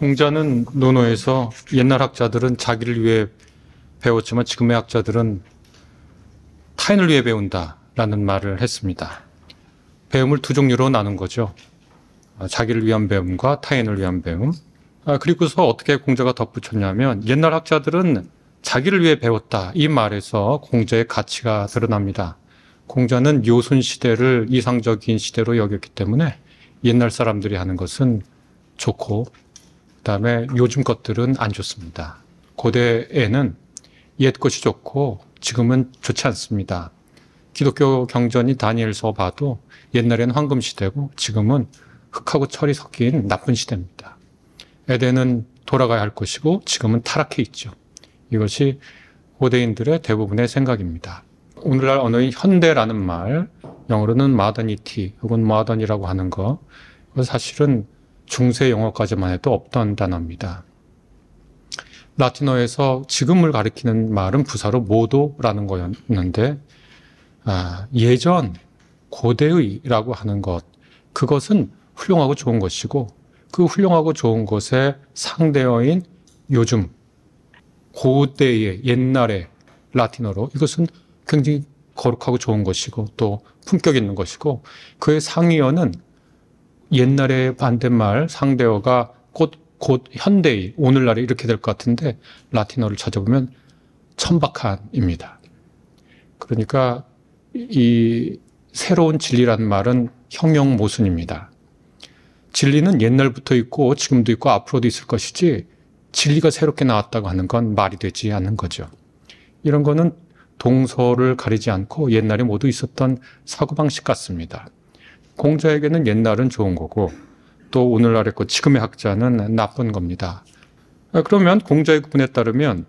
공자는 논어에서 옛날 학자들은 자기를 위해 배웠지만 지금의 학자들은 타인을 위해 배운다라는 말을 했습니다. 배움을 두 종류로 나눈 거죠. 자기를 위한 배움과 타인을 위한 배움. 그리고서 어떻게 공자가 덧붙였냐면 옛날 학자들은 자기를 위해 배웠다. 이 말에서 공자의 가치가 드러납니다. 공자는 요순 시대를 이상적인 시대로 여겼기 때문에 옛날 사람들이 하는 것은 좋고 그다음에 요즘 것들은 안 좋습니다. 고대에는 옛 것이 좋고 지금은 좋지 않습니다. 기독교 경전이 다니엘서 봐도 옛날에는 황금 시대고 지금은 흙하고 철이 섞인 나쁜 시대입니다. 에덴은 돌아가야 할 것이고 지금은 타락해 있죠. 이것이 고대인들의 대부분의 생각입니다. 오늘날 언어인 현대라는 말, 영어로는 modernity 혹은 modern이라고 하는 거, 그건 사실은 중세 영어까지만 해도 없던 단어입니다. 라틴어에서 지금을 가리키는 말은 부사로 모도라는 거였는데 예전 고대의라고 하는 것, 그것은 훌륭하고 좋은 것이고 그 훌륭하고 좋은 것의 상대어인 요즘, 고대의 옛날의 라틴어로 이것은 굉장히 거룩하고 좋은 것이고 또 품격 있는 것이고 그의 상위어는 옛날의 반대말 상대어가 곧 현대의 오늘날에 이렇게 될 것 같은데 라틴어를 찾아보면 천박한입니다. 그러니까 이 새로운 진리라는 말은 형용모순입니다. 진리는 옛날부터 있고 지금도 있고 앞으로도 있을 것이지 진리가 새롭게 나왔다고 하는 건 말이 되지 않는 거죠. 이런 거는 동서를 가리지 않고 옛날에 모두 있었던 사고방식 같습니다. 공자에게는 옛날은 좋은 거고 또 오늘날의 것 지금의 학자는 나쁜 겁니다. 그러면 공자의 구분에 따르면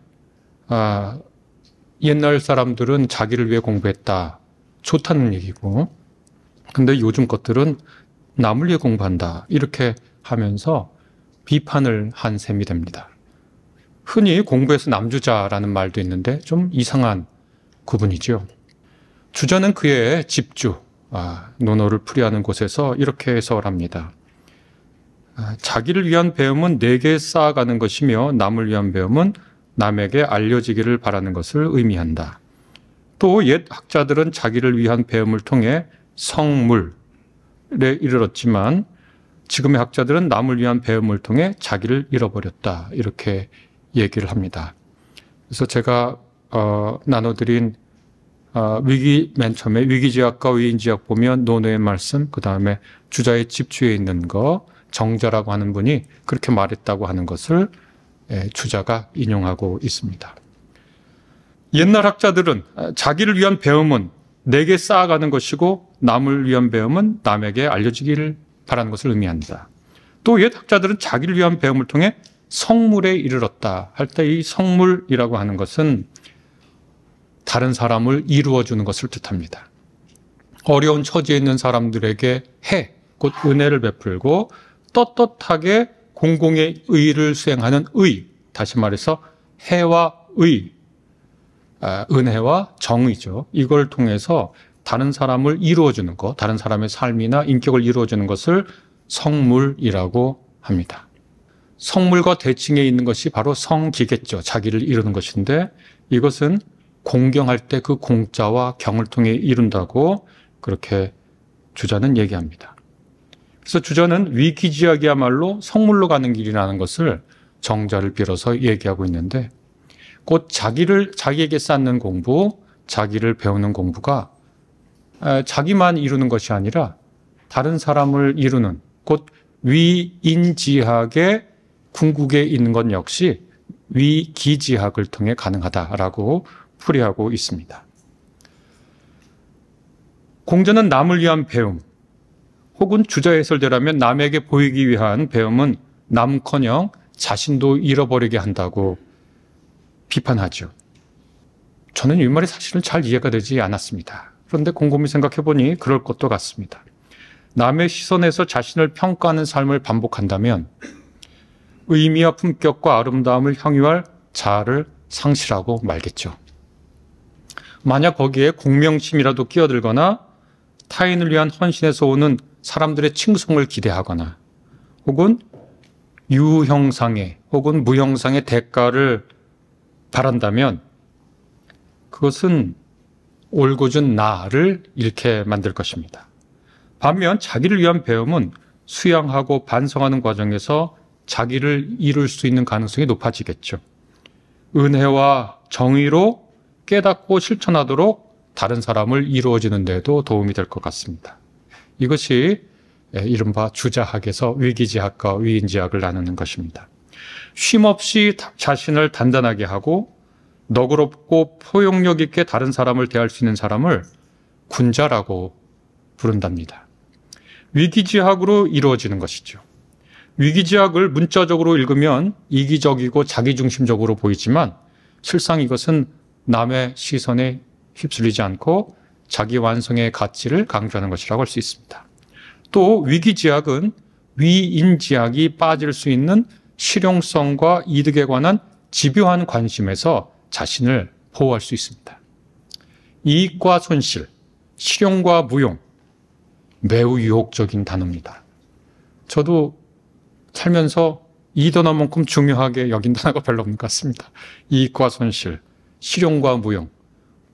옛날 사람들은 자기를 위해 공부했다. 좋다는 얘기고 근데 요즘 것들은 남을 위해 공부한다. 이렇게 하면서 비판을 한 셈이 됩니다. 흔히 공부해서 남주자라는 말도 있는데 좀 이상한 구분이죠. 주자는 그의 집주, 논어를 풀이하는 곳에서 이렇게 해석을 합니다. 자기를 위한 배움은 내게 쌓아가는 것이며 남을 위한 배움은 남에게 알려지기를 바라는 것을 의미한다. 또 옛 학자들은 자기를 위한 배움을 통해 성물에 이르렀지만 지금의 학자들은 남을 위한 배움을 통해 자기를 잃어버렸다. 이렇게 얘기를 합니다. 그래서 제가 나눠드린 맨 처음에 위기지학과 위인지학 보면 논어의 말씀, 그 다음에 주자의 집주에 있는 거, 정자라고 하는 분이 그렇게 말했다고 하는 것을 주자가 인용하고 있습니다. 옛날 학자들은 자기를 위한 배움은 내게 쌓아가는 것이고 남을 위한 배움은 남에게 알려지기를 바라는 것을 의미한다. 또 옛 학자들은 자기를 위한 배움을 통해 성물에 이르렀다 할 때 이 성물이라고 하는 것은 다른 사람을 이루어주는 것을 뜻합니다. 어려운 처지에 있는 사람들에게 곧 은혜를 베풀고 떳떳하게 공공의 의를 수행하는 의, 다시 말해서 해와 의, 은혜와 정의죠. 이걸 통해서 다른 사람을 이루어주는 것, 다른 사람의 삶이나 인격을 이루어주는 것을 성물이라고 합니다. 성물과 대칭해 있는 것이 바로 성기겠죠. 자기를 이루는 것인데 이것은 공경할 때 그 공자와 경을 통해 이룬다고 그렇게 주자는 얘기합니다. 그래서 주자는 위기지학이야말로 성물로 가는 길이라는 것을 정자를 빌어서 얘기하고 있는데 곧 자기에게 쌓는 공부, 자기를 배우는 공부가 자기만 이루는 것이 아니라 다른 사람을 이루는 곧 위인지학의 궁극에 있는 것 역시 위기지학을 통해 가능하다라고 풀이하고 있습니다. 공자는 남을 위한 배움 혹은 주자 해설대라면 남에게 보이기 위한 배움은 남커녕 자신도 잃어버리게 한다고 비판하죠. 저는 이 말이 사실은 잘 이해가 되지 않았습니다. 그런데 곰곰이 생각해보니 그럴 것도 같습니다. 남의 시선에서 자신을 평가하는 삶을 반복한다면 의미와 품격과 아름다움을 향유할 자아를 상실하고 말겠죠. 만약 거기에 공명심이라도 끼어들거나 타인을 위한 헌신에서 오는 사람들의 칭송을 기대하거나 혹은 유형상의 혹은 무형상의 대가를 바란다면 그것은 올곧은 나를 잃게 만들 것입니다. 반면 자기를 위한 배움은 수양하고 반성하는 과정에서 자기를 이룰 수 있는 가능성이 높아지겠죠. 은혜와 정의로 깨닫고 실천하도록 다른 사람을 이루어지는 데도 도움이 될 것 같습니다. 이것이 이른바 주자학에서 위기지학과 위인지학을 나누는 것입니다. 쉼없이 자신을 단단하게 하고 너그럽고 포용력 있게 다른 사람을 대할 수 있는 사람을 군자라고 부른답니다. 위기지학으로 이루어지는 것이죠. 위기지학을 문자적으로 읽으면 이기적이고 자기중심적으로 보이지만 실상 이것은 남의 시선에 휩쓸리지 않고 자기 완성의 가치를 강조하는 것이라고 할 수 있습니다. 또 위기지학은 위인지학이 빠질 수 있는 실용성과 이득에 관한 집요한 관심에서 자신을 보호할 수 있습니다. 이익과 손실, 실용과 무용, 매우 유혹적인 단어입니다. 저도 살면서 이 단어만큼 중요하게 여긴 단어가 별로 없는 것 같습니다. 이익과 손실, 실용과 무용.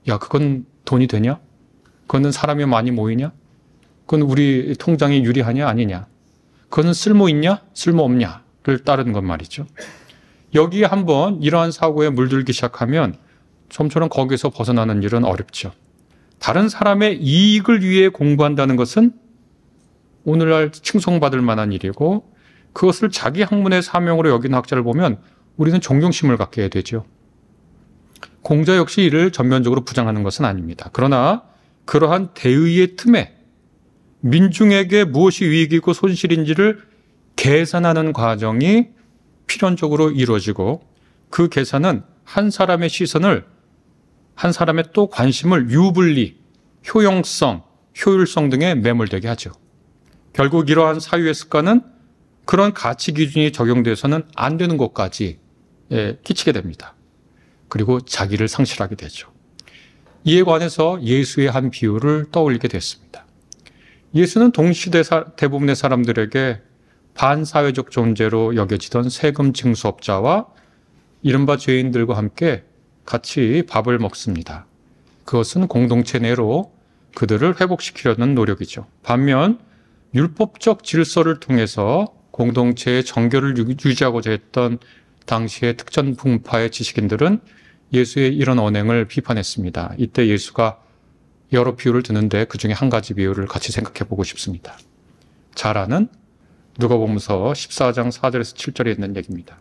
야, 그건 돈이 되냐? 그거는 사람이 많이 모이냐? 그건 우리 통장에 유리하냐 아니냐? 그거는 쓸모 있냐 쓸모 없냐를 따르는 것 말이죠. 여기에 한번 이러한 사고에 물들기 시작하면 좀처럼 거기서 벗어나는 일은 어렵죠. 다른 사람의 이익을 위해 공부한다는 것은 오늘날 칭송받을 만한 일이고 그것을 자기 학문의 사명으로 여기는 학자를 보면 우리는 존경심을 갖게 되죠. 공자 역시 이를 전면적으로 부정하는 것은 아닙니다. 그러나 그러한 대의의 틈에 민중에게 무엇이 이익이고 손실인지를 계산하는 과정이 필연적으로 이루어지고 그 계산은 한 사람의 시선을, 한 사람의 또 관심을 유불리, 효용성, 효율성 등에 매몰되게 하죠. 결국 이러한 사유의 습관은 그런 가치 기준이 적용돼서는 안 되는 곳까지 끼치게 됩니다. 그리고 자기를 상실하게 되죠. 이에 관해서 예수의 한 비유를 떠올리게 됐습니다. 예수는 동시대 대부분의 사람들에게 반사회적 존재로 여겨지던 세금 징수업자와 이른바 죄인들과 함께 같이 밥을 먹습니다. 그것은 공동체 내로 그들을 회복시키려는 노력이죠. 반면 율법적 질서를 통해서 공동체의 정결을 유지하고자 했던 당시의 특전 분파의 지식인들은 예수의 이런 언행을 비판했습니다. 이때 예수가 여러 비유를 드는데 그중에 한 가지 비유를 같이 생각해 보고 싶습니다. 잘 아는 누가복음서 14장 4절에서 7절에 있는 얘기입니다.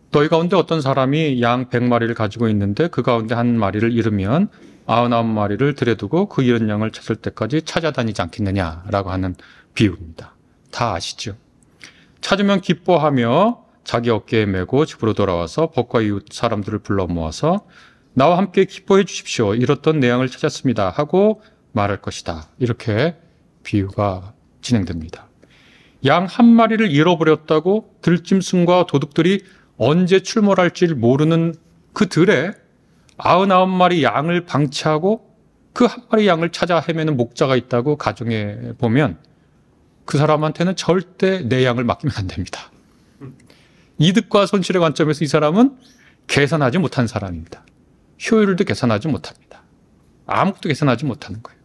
너희 가운데 어떤 사람이 양 100마리를 가지고 있는데 그 가운데 한 마리를 잃으면 99마리를 들여두고 그 잃은 양을 찾을 때까지 찾아다니지 않겠느냐라고 하는 비유입니다. 다 아시죠? 찾으면 기뻐하며 자기 어깨에 메고 집으로 돌아와서 벗과 이웃 사람들을 불러 모아서 나와 함께 기뻐해 주십시오. 잃었던 내 양을 찾았습니다. 하고 말할 것이다. 이렇게 비유가 진행됩니다. 양 한 마리를 잃어버렸다고 들짐승과 도둑들이 언제 출몰할지 모르는 그 들에 99마리 양을 방치하고 그 한 마리 양을 찾아 헤매는 목자가 있다고 가정해 보면 그 사람한테는 절대 내 양을 맡기면 안 됩니다. 이득과 손실의 관점에서 이 사람은 계산하지 못한 사람입니다. 효율도 계산하지 못합니다. 아무것도 계산하지 못하는 거예요.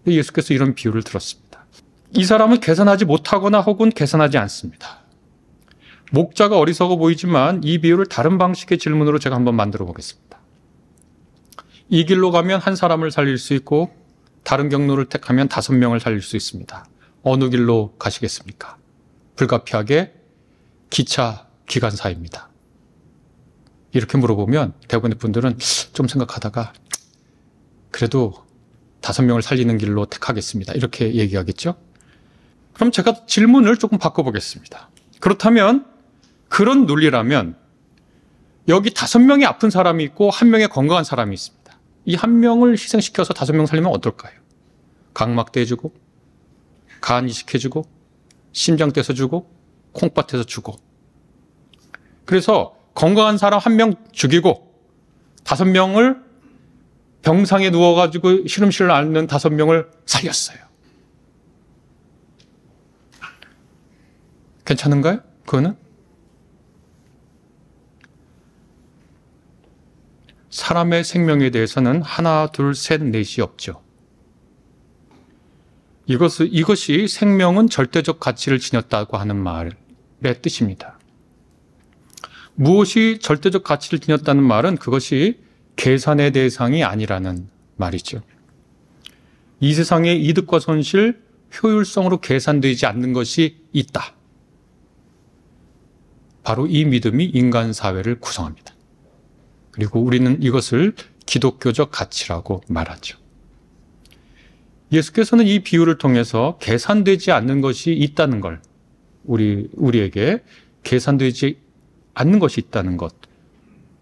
예수께서 이런 비유를 들었습니다. 이 사람은 계산하지 못하거나 혹은 계산하지 않습니다. 목자가 어리석어 보이지만 이 비유를 다른 방식의 질문으로 제가 한번 만들어 보겠습니다. 이 길로 가면 한 사람을 살릴 수 있고 다른 경로를 택하면 5명을 살릴 수 있습니다. 어느 길로 가시겠습니까? 불가피하게 기차 기관사입니다. 이렇게 물어보면 대부분의 분들은 좀 생각하다가 그래도 5명을 살리는 길로 택하겠습니다. 이렇게 얘기하겠죠? 그럼 제가 질문을 조금 바꿔보겠습니다. 그렇다면 그런 논리라면 여기 5명이 아픈 사람이 있고 1명의 건강한 사람이 있습니다. 이 1명을 희생시켜서 5명 살리면 어떨까요? 각막 떼주고 간 이식해주고 심장 떼서주고 콩팥에서 주고 그래서 건강한 사람 1명 죽이고 5명을 병상에 누워가지고 시름시름 앓는 5명을 살렸어요. 괜찮은가요? 그거는? 사람의 생명에 대해서는 하나, 둘, 셋, 넷이 없죠. 이것이 생명은 절대적 가치를 지녔다고 하는 말의 뜻입니다. 무엇이 절대적 가치를 지녔다는 말은 그것이 계산의 대상이 아니라는 말이죠. 이 세상의 이득과 손실, 효율성으로 계산되지 않는 것이 있다. 바로 이 믿음이 인간 사회를 구성합니다. 그리고 우리는 이것을 기독교적 가치라고 말하죠. 예수께서는 이 비유를 통해서 계산되지 않는 것이 있다는 걸, 우리에게 계산되지 않는 것이 있다는 것,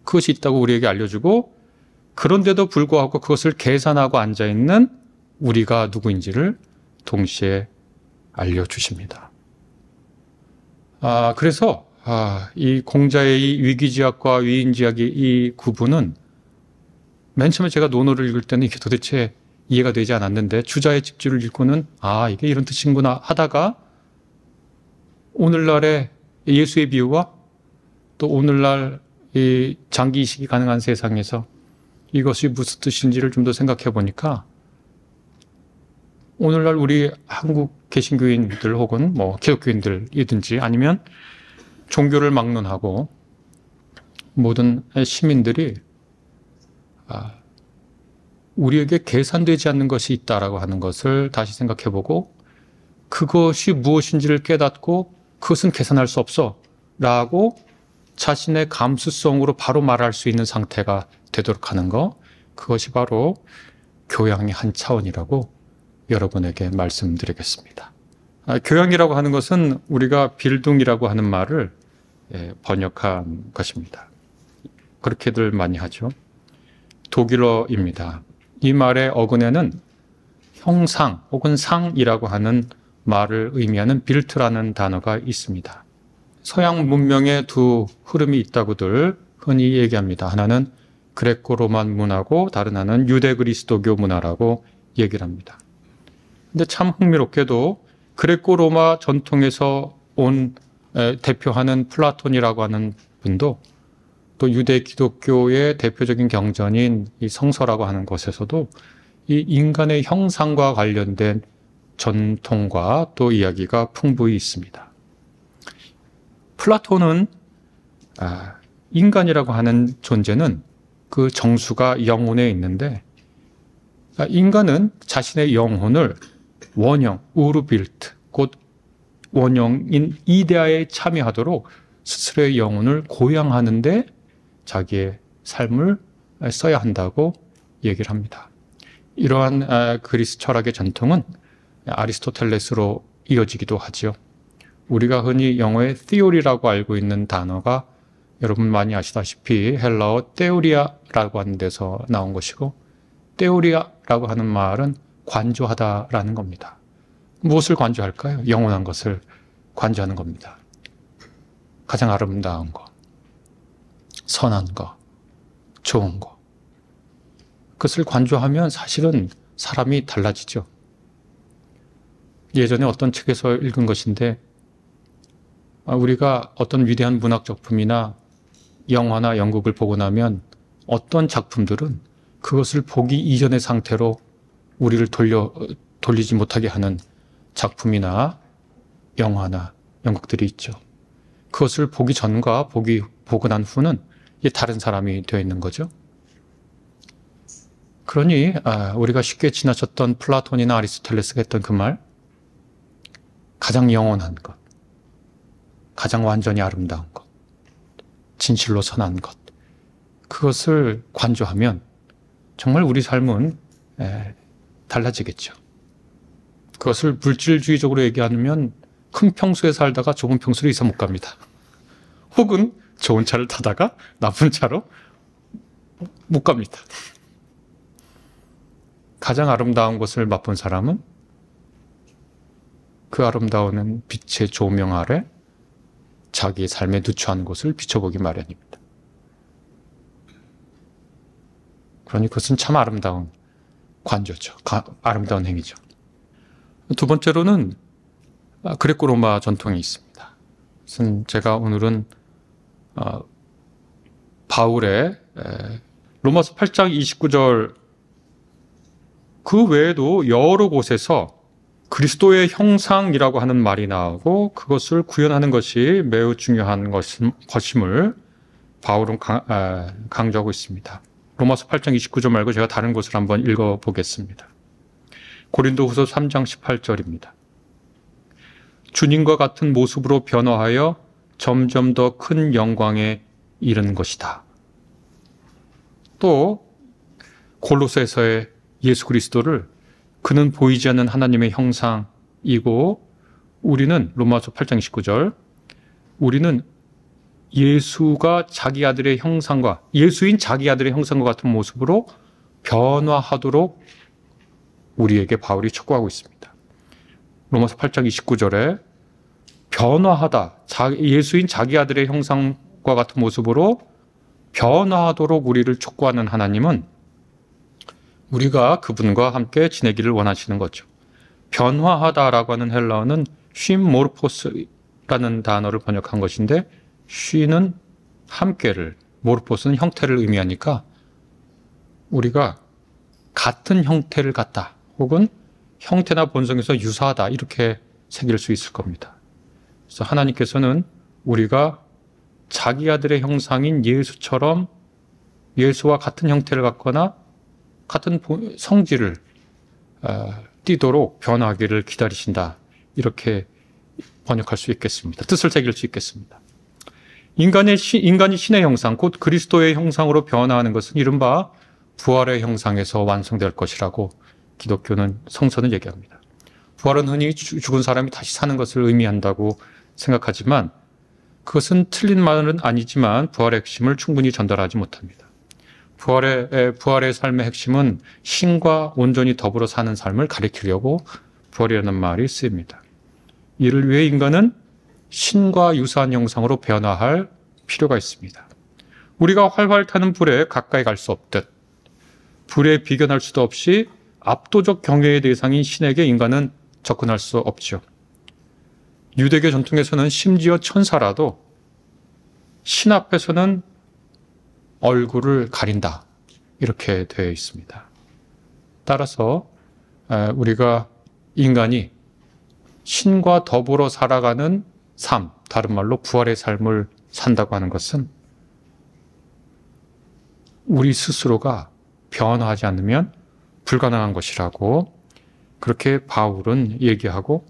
그것이 있다고 우리에게 알려주고, 그런데도 불구하고 그것을 계산하고 앉아있는 우리가 누구인지를 동시에 알려주십니다. 그래서 이 공자의 이 위기지학과 위인지학의 이 구분은 맨 처음에 제가 논어를 읽을 때는 이게 도대체 이해가 되지 않았는데, 주자의 집주를 읽고는 이게 이런 뜻인구나 하다가 오늘날의 예수의 비유와 또 오늘날 이 장기 이식이 가능한 세상에서 이것이 무슨 뜻인지를 좀 더 생각해 보니까, 오늘날 우리 한국 개신교인들 혹은 기독교인들이든지 아니면 종교를 막론하고 모든 시민들이 우리에게 계산되지 않는 것이 있다라고 하는 것을 다시 생각해 보고, 그것이 무엇인지를 깨닫고 그것은 계산할 수 없어 라고 자신의 감수성으로 바로 말할 수 있는 상태가 되도록 하는 것, 그것이 바로 교양의 한 차원이라고 여러분에게 말씀드리겠습니다. 교양이라고 하는 것은 우리가 빌둥이라고 하는 말을 번역한 것입니다. 그렇게들 많이 하죠. 독일어입니다. 이 말의 어근에는 형상 혹은 상이라고 하는 말을 의미하는 빌트라는 단어가 있습니다. 서양 문명의 두 흐름이 있다고들 흔히 얘기합니다. 하나는 그레코 로만 문화고 다른 하나는 유대 그리스도교 문화라고 얘기를 합니다. 근데 참 흥미롭게도 그레코 로마 전통에서 온 대표하는 플라톤이라고 하는 분도, 또 유대 기독교의 대표적인 경전인 이 성서라고 하는 것에서도 이 인간의 형상과 관련된 전통과 또 이야기가 풍부히 있습니다. 플라톤은 인간이라고 하는 존재는 그 정수가 영혼에 있는데, 인간은 자신의 영혼을 원형, 우르빌트, 곧 원형인 이데아에 참여하도록 스스로의 영혼을 고양하는데 자기의 삶을 써야 한다고 얘기를 합니다. 이러한 그리스 철학의 전통은 아리스토텔레스로 이어지기도 하죠. 우리가 흔히 영어의 theory라고 알고 있는 단어가 여러분 많이 아시다시피 헬라어 테오리아라고 하는 데서 나온 것이고, 테오리아라고 하는 말은 관조하다라는 겁니다. 무엇을 관조할까요? 영원한 것을 관조하는 겁니다. 가장 아름다운 것, 선한 것, 좋은 것. 그것을 관조하면 사실은 사람이 달라지죠. 예전에 어떤 책에서 읽은 것인데, 우리가 어떤 위대한 문학 작품이나 영화나 연극을 보고 나면 어떤 작품들은 그것을 보기 이전의 상태로 우리를 돌리지 못하게 하는 작품이나 영화나 연극들이 있죠. 그것을 보기 전과 보고 난 후는 다른 사람이 되어 있는 거죠. 그러니 우리가 쉽게 지나쳤던 플라톤이나 아리스토텔레스가 했던 그 말, 가장 영원한 것, 가장 완전히 아름다운 것, 진실로 선한 것, 그것을 관조하면 정말 우리 삶은 달라지겠죠. 그것을 물질주의적으로 얘기하면 큰 평수에 살다가 좁은 평수로 이사 못 갑니다. 혹은 좋은 차를 타다가 나쁜 차로 못 갑니다. 가장 아름다운 것을 맛본 사람은 그 아름다운 빛의 조명 아래 자기의 삶에 누추한 곳을 비춰보기 마련입니다. 그러니 그것은 참 아름다운 관조죠. 아름다운 행위죠. 두 번째로는 그레코 로마 전통이 있습니다. 그것은 제가 오늘은 바울의 로마서 8장 29절 그 외에도 여러 곳에서 그리스도의 형상이라고 하는 말이 나오고 그것을 구현하는 것이 매우 중요한 것임을 바울은 강조하고 있습니다. 로마서 8장 29절 말고 제가 다른 곳을 한번 읽어보겠습니다. 고린도후서 3장 18절입니다. 주님과 같은 모습으로 변화하여 점점 더 큰 영광에 이르는 것이다. 또 골로새서의 예수 그리스도를 그는 보이지 않는 하나님의 형상이고 우리는 로마서 8장 19절 우리는 예수가 자기 아들의 형상과 예수인 자기 아들의 형상과 같은 모습으로 변화하도록 우리에게 바울이 촉구하고 있습니다. 로마서 8장 29절에 변화하다, 예수인 자기 아들의 형상과 같은 모습으로 변화하도록 우리를 촉구하는 하나님은 우리가 그분과 함께 지내기를 원하시는 거죠. 변화하다라고 하는 헬라어는 쉼모르포스라는 단어를 번역한 것인데 쉬는 함께를, 모르포스는 형태를 의미하니까 우리가 같은 형태를 갖다 혹은 형태나 본성에서 유사하다 이렇게 새길 수 있을 겁니다. 그래서 하나님께서는 우리가 자기 아들의 형상인 예수처럼 예수와 같은 형태를 갖거나 같은 성질을 띠도록 변화하기를 기다리신다. 이렇게 번역할 수 있겠습니다. 뜻을 새길 수 있겠습니다. 인간이 신의 형상, 곧 그리스도의 형상으로 변화하는 것은 이른바 부활의 형상에서 완성될 것이라고 기독교는 성서는 얘기합니다. 부활은 흔히 죽은 사람이 다시 사는 것을 의미한다고 생각하지만 그것은 틀린 말은 아니지만 부활의 핵심을 충분히 전달하지 못합니다. 부활의 삶의 핵심은 신과 온전히 더불어 사는 삶을 가리키려고 부활이라는 말이 쓰입니다. 이를 위해 인간은 신과 유사한 형상으로 변화할 필요가 있습니다. 우리가 활활 타는 불에 가까이 갈 수 없듯 불에 비견할 수도 없이 압도적 경외의 대상인 신에게 인간은 접근할 수 없죠. 유대교 전통에서는 심지어 천사라도 신 앞에서는 얼굴을 가린다. 이렇게 되어 있습니다. 따라서 우리가 인간이 신과 더불어 살아가는 삶, 다른 말로 부활의 삶을 산다고 하는 것은 우리 스스로가 변화하지 않으면 불가능한 것이라고 그렇게 바울은 얘기하고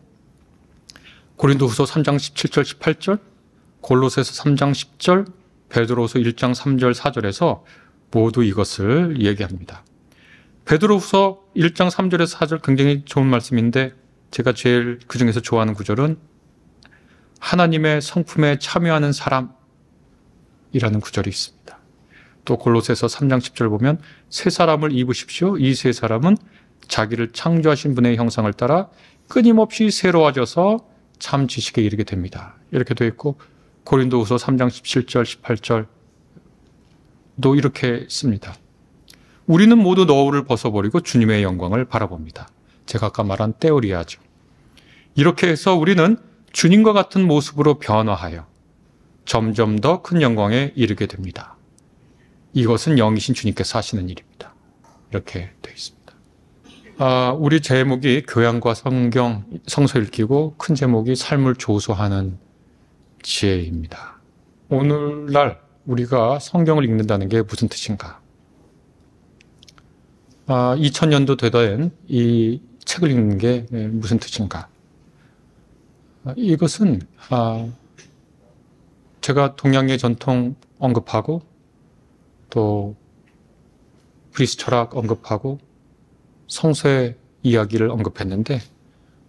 고린도후서 3장 17절 18절, 골로새서 3장 10절, 베드로후서 1장 3절 4절에서 모두 이것을 얘기합니다. 베드로후서 1장 3절에서 4절 굉장히 좋은 말씀인데 제가 제일 그중에서 좋아하는 구절은 하나님의 성품에 참여하는 사람이라는 구절이 있습니다. 또 골로새서 3장 10절 보면 새 사람을 입으십시오. 이 새 사람은 자기를 창조하신 분의 형상을 따라 끊임없이 새로워져서 참 지식에 이르게 됩니다. 이렇게 되어 있고 고린도후서 3장 17절 18절도 이렇게 씁니다. 우리는 모두 너울을 벗어버리고 주님의 영광을 바라봅니다. 제가 아까 말한 떼오리아죠. 이렇게 해서 우리는 주님과 같은 모습으로 변화하여 점점 더 큰 영광에 이르게 됩니다. 이것은 영이신 주님께서 하시는 일입니다. 이렇게 되어 있습니다. 우리 제목이 교양과 성서 읽기고 큰 제목이 삶을 조소하는 지혜입니다. 오늘날 우리가 성경을 읽는다는 게 무슨 뜻인가? 2000년도 되던 이 책을 읽는 게 무슨 뜻인가? 이것은 제가 동양의 전통 언급하고 또 그리스 철학 언급하고 성서의 이야기를 언급했는데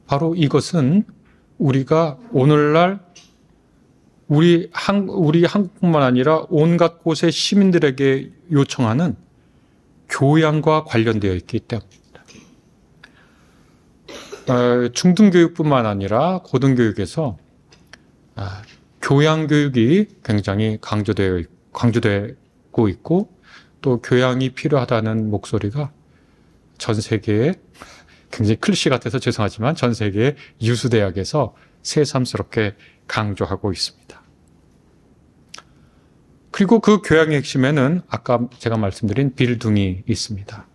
바로 이것은 우리가 오늘날 우리 한국뿐만 아니라 온갖 곳의 시민들에게 요청하는 교양과 관련되어 있기 때문입니다. 중등교육뿐만 아니라 고등교육에서 교양교육이 굉장히 강조되고 있고 또 교양이 필요하다는 목소리가 전 세계에 굉장히 클리셰 같아서 죄송하지만 전 세계의 유수대학에서 새삼스럽게 강조하고 있습니다. 그리고 그 교양의 핵심에는 아까 제가 말씀드린 빌둥이 있습니다.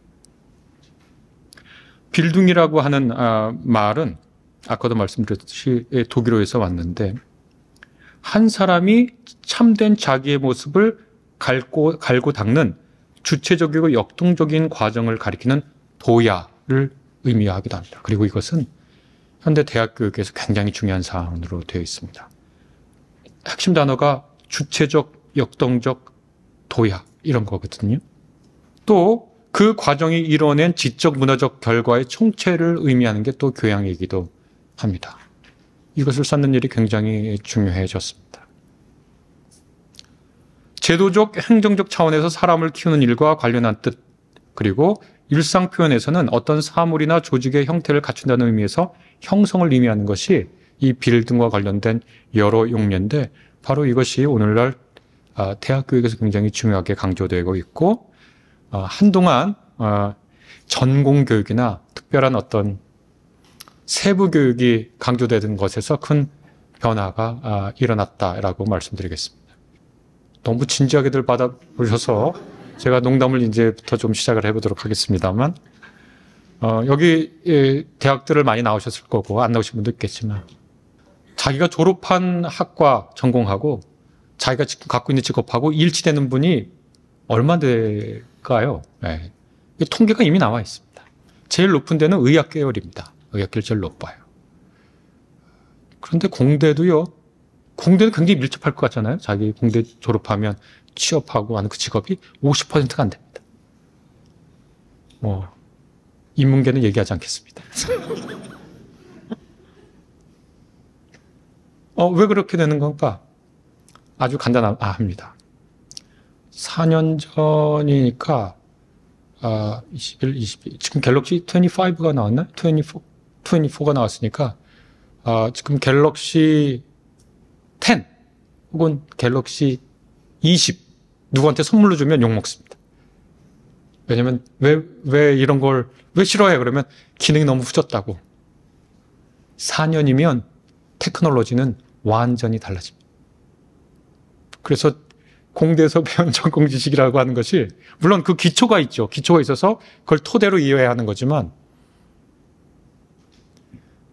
빌둥이라고 하는 말은 아까도 말씀드렸듯이 독일어에서 왔는데 한 사람이 참된 자기의 모습을 갈고 닦는 주체적이고 역동적인 과정을 가리키는 도야를 의미하기도 합니다. 그리고 이것은 현대 대학 교육에서 굉장히 중요한 사항으로 되어 있습니다. 핵심 단어가 주체적, 역동적, 도야 이런 거거든요. 또 그 과정이 이뤄낸 지적 문화적 결과의 총체를 의미하는 게 또 교양이기도 합니다. 이것을 쌓는 일이 굉장히 중요해졌습니다. 제도적, 행정적 차원에서 사람을 키우는 일과 관련한 뜻, 그리고 일상 표현에서는 어떤 사물이나 조직의 형태를 갖춘다는 의미에서 형성을 의미하는 것이 이 빌등과 관련된 여러 용례인데 바로 이것이 오늘날 대학 교육에서 굉장히 중요하게 강조되고 있고 한동안 전공 교육이나 특별한 어떤 세부 교육이 강조되던 것에서 큰 변화가 일어났다라고 말씀드리겠습니다. 너무 진지하게들 받아보셔서 제가 농담을 이제부터 좀 시작을 해보도록 하겠습직하겠습니다만 여기 대학들을 많이 나오셨을 거고 안 나오신 분도 있겠지만 자기가 졸업한 학과 전공하고 자기가 지금 갖고 있는 직업하고 일치되는 분이 얼마 될까요? 네. 통계가 이미 나와 있습니다. 제일 높은 데는 의학 계열입니다. 의학 계열 제일 높아요. 그런데 공대도요. 공대는 굉장히 밀접할 것 같잖아요. 자기 공대 졸업하면 취업하고 하는 그 직업이 50%가 안 됩니다. 인문계는 얘기하지 않겠습니다. 왜 그렇게 되는 건가? 아주 간단합니다. 4년 전이니까 21, 22 지금 갤럭시 25가 나왔나요? 24가 나왔으니까 지금 갤럭시 10 혹은 갤럭시 20 누구한테 선물로 주면 욕먹습니다. 왜냐면 왜 이런 걸 왜 싫어해? 그러면 기능이 너무 후졌다고. 4년이면 테크놀로지는 완전히 달라집니다. 그래서 공대에서 배운 전공 지식이라고 하는 것이 물론 그 기초가 있죠. 기초가 있어서 그걸 토대로 이해해야 하는 거지만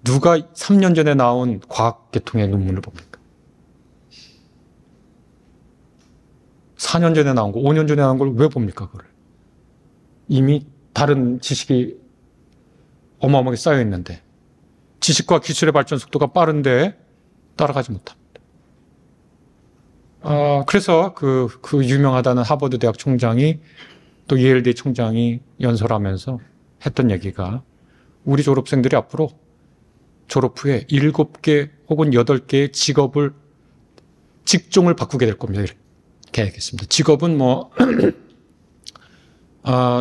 누가 3년 전에 나온 과학 계통의 논문을 봅니까? 4년 전에 나온 거, 5년 전에 나온 걸 왜 봅니까? 그걸 이미 다른 지식이 어마어마하게 쌓여 있는데 지식과 기술의 발전 속도가 빠른데 따라가지 못합니다. 그래서 그 유명하다는 하버드 대학 총장이 또 예일대 총장이 연설하면서 했던 얘기가 우리 졸업생들이 앞으로 졸업 후에 7개 혹은 8개의 직종을 바꾸게 될 겁니다. 이렇게 얘기했습니다. 직업은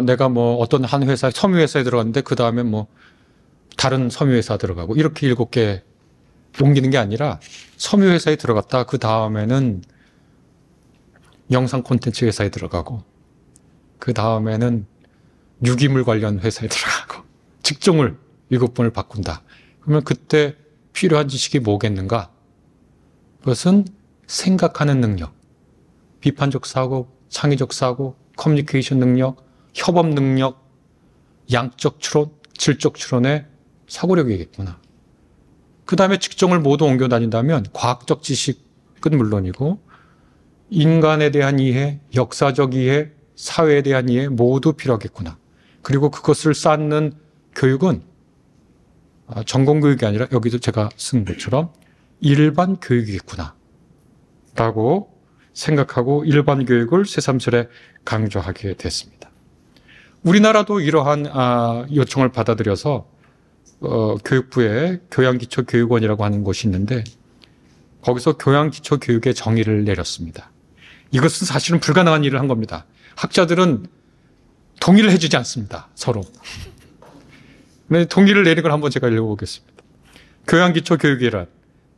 내가 어떤 한 회사, 섬유회사에 들어갔는데 그 다음에 다른 섬유회사 들어가고 이렇게 7개 옮기는 게 아니라 섬유회사에 들어갔다 그 다음에는 영상 콘텐츠 회사에 들어가고 그 다음에는 유기물 관련 회사에 들어가고 직종을 7번을 바꾼다. 그러면 그때 필요한 지식이 뭐겠는가? 그것은 생각하는 능력, 비판적 사고, 창의적 사고, 커뮤니케이션 능력, 협업 능력, 양적 추론, 질적 추론의 사고력이겠구나. 그 다음에 직종을 모두 옮겨 다닌다면 과학적 지식은 물론이고 인간에 대한 이해, 역사적 이해, 사회에 대한 이해 모두 필요하겠구나. 그리고 그것을 쌓는 교육은 전공 교육이 아니라 여기도 제가 쓴 것처럼 일반 교육이겠구나 라고 생각하고 일반 교육을 새삼스레 강조하게 됐습니다. 우리나라도 이러한 요청을 받아들여서 교육부에 교양기초교육원이라고 하는 곳이 있는데 거기서 교양기초교육의 정의를 내렸습니다. 이것은 사실은 불가능한 일을 한 겁니다. 학자들은 동의를 해주지 않습니다. 서로. 동의를 내린 걸 한번 제가 읽어보겠습니다. 교양기초교육이란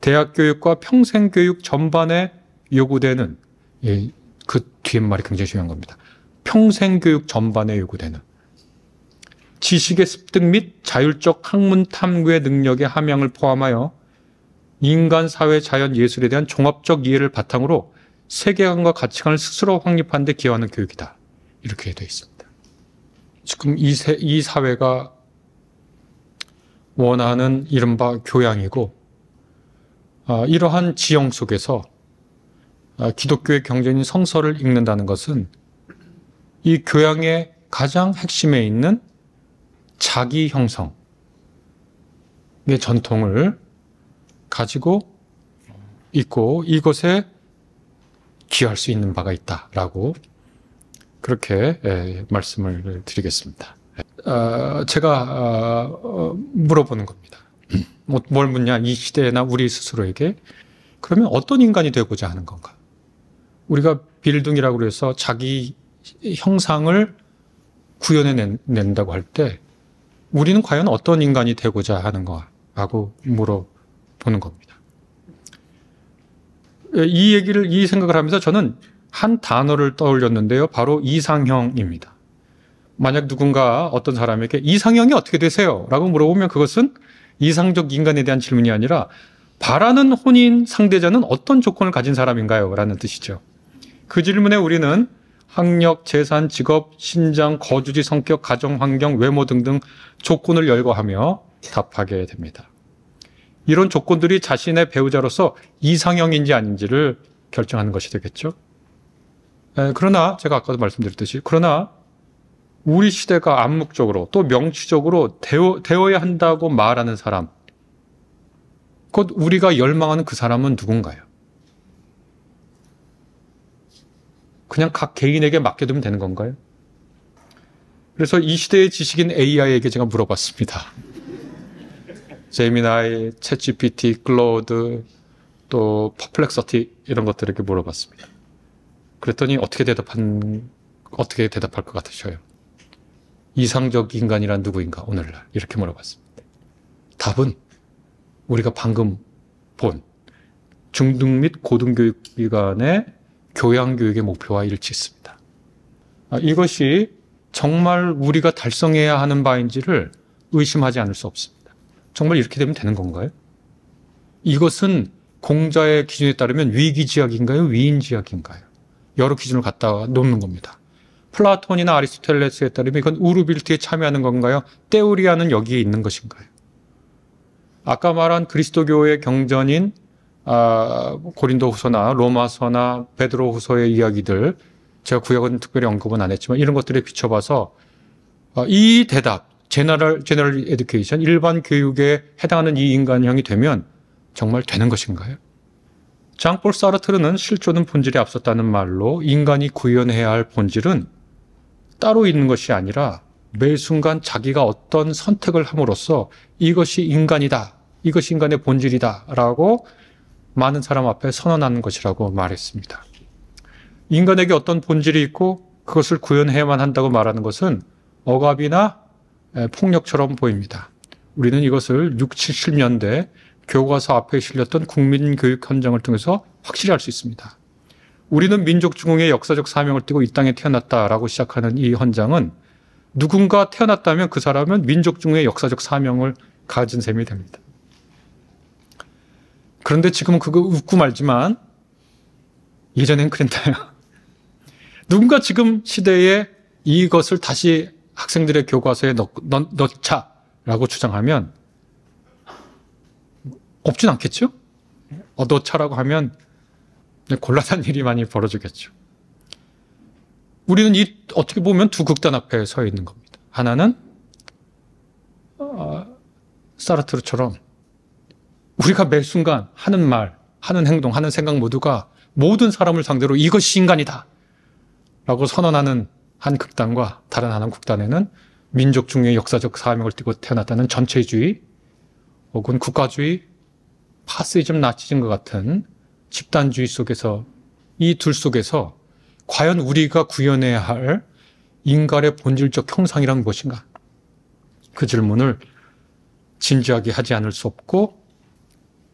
대학교육과 평생교육 전반에 요구되는 그 뒤에 말이 굉장히 중요한 겁니다. 평생교육 전반에 요구되는 지식의 습득 및 자율적 학문 탐구의 능력의 함양을 포함하여 인간, 사회, 자연, 예술에 대한 종합적 이해를 바탕으로 세계관과 가치관을 스스로 확립하는 데 기여하는 교육이다. 이렇게 되어 있습니다. 지금 이 사회가 원하는 이른바 교양이고, 이러한 지형 속에서 기독교의 경전인 성서를 읽는다는 것은 이 교양의 가장 핵심에 있는 자기 형성의 전통을 가지고 있고 이것에 기여할 수 있는 바가 있다라고 그렇게 말씀을 드리겠습니다. 제가 물어보는 겁니다. 뭘 묻냐? 이 시대나 우리 스스로에게 그러면 어떤 인간이 되고자 하는 건가? 우리가 빌딩이라고 해서 자기 형상을 구현해낸다고 할 때 우리는 과연 어떤 인간이 되고자 하는가? 하고 물어보는 겁니다. 이 생각을 하면서 저는 한 단어를 떠올렸는데요. 바로 이상형입니다. 만약 누군가 어떤 사람에게 이상형이 어떻게 되세요? 라고 물어보면 그것은 이상적 인간에 대한 질문이 아니라 바라는 혼인 상대자는 어떤 조건을 가진 사람인가요? 라는 뜻이죠. 그 질문에 우리는 학력, 재산, 직업, 신장, 거주지, 성격, 가정, 환경, 외모 등등 조건을 열거하며 답하게 됩니다. 이런 조건들이 자신의 배우자로서 이상형인지 아닌지를 결정하는 것이 되겠죠. 그러나 제가 아까도 말씀드렸듯이 그러나 우리 시대가 암묵적으로 또 명치적으로 되어야 한다고 말하는 사람, 곧 우리가 열망하는 그 사람은 누군가요? 그냥 각 개인에게 맡겨두면 되는 건가요? 그래서 이 시대의 지식인 AI에게 제가 물어봤습니다. 제미나이, 챗GPT, 클로우드, 또 퍼플렉서티 이런 것들에게 물어봤습니다. 그랬더니 어떻게 대답할 것 같으셔요? 이상적 인간이란 누구인가 오늘날 이렇게 물어봤습니다. 답은 우리가 방금 본 중등 및 고등교육기관의 교양교육의 목표와 일치했습니다. 이것이 정말 우리가 달성해야 하는 바인지를 의심하지 않을 수 없습니다. 정말 이렇게 되면 되는 건가요? 이것은 공자의 기준에 따르면 위기지역인가요? 위인지역인가요? 여러 기준을 갖다가 놓는 겁니다. 플라톤이나 아리스토텔레스에 따르면 이건 우르빌트에 참여하는 건가요? 테오리아는 여기에 있는 것인가요? 아까 말한 그리스도교의 경전인 고린도후서나 로마서나 베드로후서의 이야기들, 제가 구약은 특별히 언급은 안 했지만 이런 것들에 비춰봐서 이 대답, 제너럴 에듀케이션, 일반 교육에 해당하는 이 인간형이 되면 정말 되는 것인가요? 장폴 사르트르는 실존은 본질에 앞섰다는 말로 인간이 구현해야 할 본질은 따로 있는 것이 아니라 매 순간 자기가 어떤 선택을 함으로써 이것이 인간이다, 이것이 인간의 본질이다 라고 많은 사람 앞에 선언하는 것이라고 말했습니다. 인간에게 어떤 본질이 있고 그것을 구현해야만 한다고 말하는 것은 억압이나 폭력처럼 보입니다. 우리는 이것을 60, 70년대 교과서 앞에 실렸던 국민교육 현장을 통해서 확실히 알 수 있습니다. 우리는 민족중흥의 역사적 사명을 띠고 이 땅에 태어났다라고 시작하는 이 헌장은 누군가 태어났다면 그 사람은 민족중흥의 역사적 사명을 가진 셈이 됩니다. 그런데 지금은 그거 웃고 말지만 예전엔 그랬나요? 누군가 지금 시대에 이것을 다시 학생들의 교과서에 넣자라고 주장하면 없진 않겠죠? 넣자라고 하면 곤란한 일이 많이 벌어지겠죠. 우리는 어떻게 보면 두 극단 앞에 서 있는 겁니다. 하나는 사르트르처럼 우리가 매 순간 하는 말, 하는 행동, 하는 생각 모두가 모든 사람을 상대로 이것이 인간이다 라고 선언하는 한 극단과 다른 한 극단에는 민족 중에 역사적 사명을 띠고 태어났다는 전체주의 혹은 국가주의, 파시즘, 나치즘과 같은 집단주의 속에서 이 둘 속에서 과연 우리가 구현해야 할 인간의 본질적 형상이란 무엇인가? 그 질문을 진지하게 하지 않을 수 없고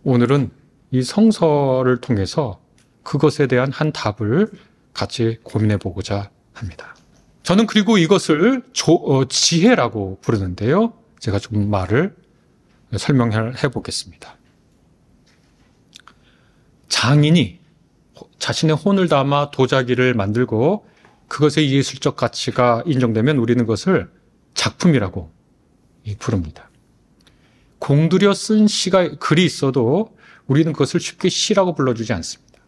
오늘은 이 성서를 통해서 그것에 대한 한 답을 같이 고민해 보고자 합니다. 저는 그리고 이것을 지혜라고 부르는데요. 제가 좀 설명해 보겠습니다. 장인이 자신의 혼을 담아 도자기를 만들고 그것의 예술적 가치가 인정되면 우리는 그것을 작품이라고 부릅니다. 공들여 쓴 글이 있어도 우리는 그것을 쉽게 시라고 불러주지 않습니다.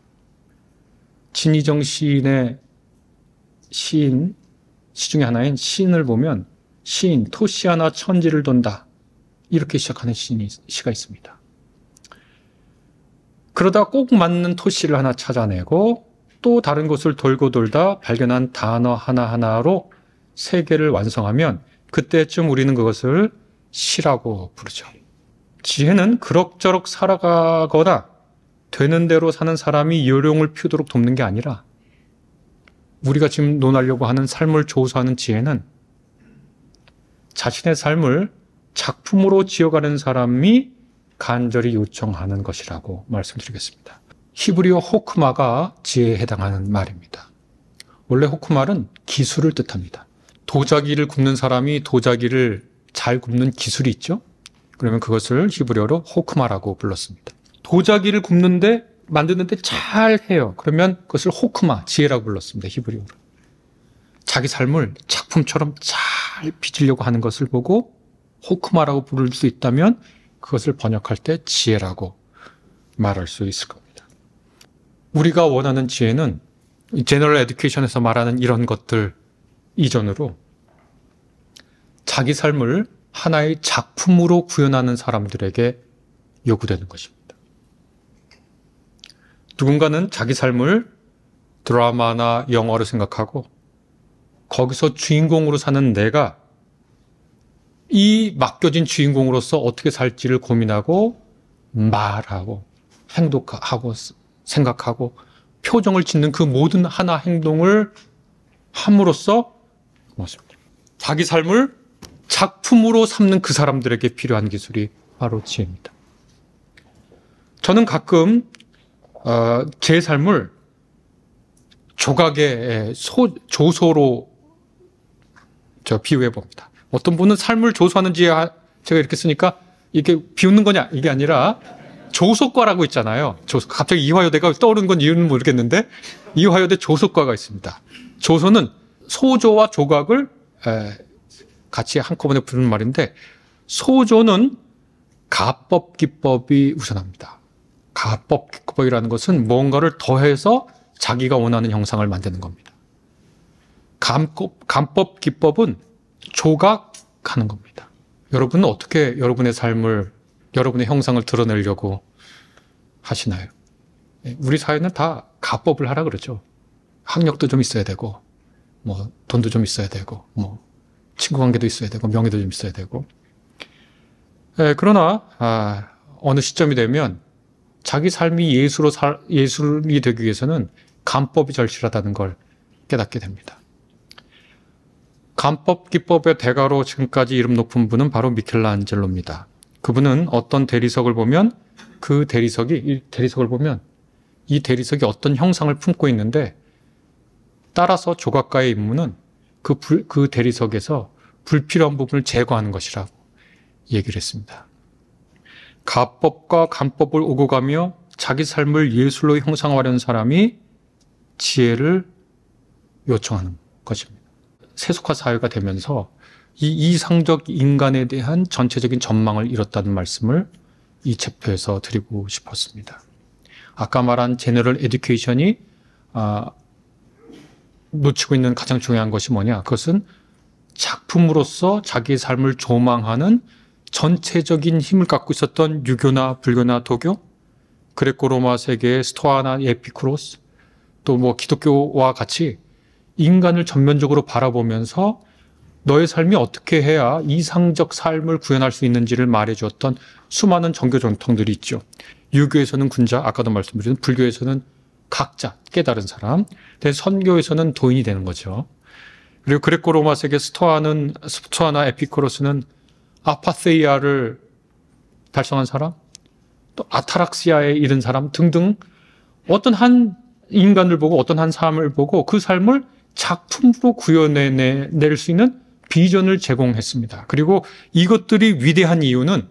진희정 시인의 시 중에 하나인 시인을 보면 시인 토시 하나 천지를 돈다 이렇게 시작하는 시가 있습니다. 그러다 꼭 맞는 토시를 하나 찾아내고 또 다른 곳을 돌고 돌다 발견한 단어 하나하나로 세계를 완성하면 그때쯤 우리는 그것을 시라고 부르죠. 지혜는 그럭저럭 살아가거나 되는 대로 사는 사람이 요령을 피우도록 돕는 게 아니라 우리가 지금 논하려고 하는 삶을 조소하는 지혜는 자신의 삶을 작품으로 지어가는 사람이 간절히 요청하는 것이라고 말씀드리겠습니다. 히브리어 호크마가 지혜에 해당하는 말입니다. 원래 호크말은 기술을 뜻합니다. 도자기를 굽는 사람이 도자기를 잘 굽는 기술이 있죠? 그러면 그것을 히브리어로 호크마라고 불렀습니다. 도자기를 만드는데 잘 해요. 그러면 그것을 호크마, 지혜라고 불렀습니다. 히브리어로. 자기 삶을 작품처럼 잘 빚으려고 하는 것을 보고 호크마라고 부를 수 있다면 그것을 번역할 때 지혜라고 말할 수 있을 겁니다. 우리가 원하는 지혜는 제너럴 에듀케이션에서 말하는 이런 것들 이전으로 자기 삶을 하나의 작품으로 구현하는 사람들에게 요구되는 것입니다. 누군가는 자기 삶을 드라마나 영화로 생각하고 거기서 주인공으로 사는 내가 이 맡겨진 주인공으로서 어떻게 살지를 고민하고 말하고 행동하고 생각하고 표정을 짓는 그 모든 하나 행동을 함으로써 자기 삶을 작품으로 삼는 그 사람들에게 필요한 기술이 바로 지혜입니다. 저는 가끔 제 삶을 조각의 조소로 비유해 봅니다. 어떤 분은 삶을 조소하는 지혜, 제가 이렇게 쓰니까 이게 비웃는 거냐 이게 아니라 조소과라고 있잖아요. 갑자기 이화여대가 떠오르는 건 이유는 모르겠는데 이화여대 조소과가 있습니다. 조소는 소조와 조각을 같이 한꺼번에 부르는 말인데 소조는 가법 기법이 우선합니다. 가법 기법이라는 것은 뭔가를 더해서 자기가 원하는 형상을 만드는 겁니다. 간법 기법은 조각하는 겁니다. 여러분은 어떻게 여러분의 삶을, 여러분의 형상을 드러내려고 하시나요? 우리 사회는 다 가법을 하라 그러죠. 학력도 좀 있어야 되고, 돈도 좀 있어야 되고, 친구 관계도 있어야 되고, 명예도 좀 있어야 되고. 그러나, 어느 시점이 되면 자기 삶이 예술이 되기 위해서는 간법이 절실하다는 걸 깨닫게 됩니다. 간법 기법의 대가로 지금까지 이름 높은 분은 바로 미켈란젤로입니다. 그분은 어떤 대리석을 보면 이 대리석이 어떤 형상을 품고 있는데 따라서 조각가의 임무는 그 대리석에서 불필요한 부분을 제거하는 것이라고 얘기를 했습니다. 가법과 간법을 오고 가며 자기 삶을 예술로 형상화하려는 사람이 지혜를 요청하는 것입니다. 세속화 사회가 되면서 이 이상적 인간에 대한 전체적인 전망을 잃었다는 말씀을 이 챕터에서 드리고 싶었습니다. 아까 말한 제너럴 에듀케이션이 놓치고 있는 가장 중요한 것이 뭐냐? 그것은 작품으로서 자기의 삶을 조망하는 전체적인 힘을 갖고 있었던 유교나 불교나 도교, 그레코로마 세계의 스토아나 에피쿠로스, 또 기독교와 같이 인간을 전면적으로 바라보면서 너의 삶이 어떻게 해야 이상적 삶을 구현할 수 있는지를 말해주었던 수많은 종교 전통들이 있죠. 유교에서는 군자, 아까도 말씀드린 불교에서는 각자, 깨달은 사람, 선교에서는 도인이 되는 거죠. 그리고 그레코로마 세계 스토아나 에피쿠로스는 아파세이아를 달성한 사람, 또 아타락시아에 이른 사람 등등 어떤 한 인간을 보고 어떤 한 삶을 보고 그 삶을 작품으로 구현해낼 수 있는 비전을 제공했습니다. 그리고 이것들이 위대한 이유는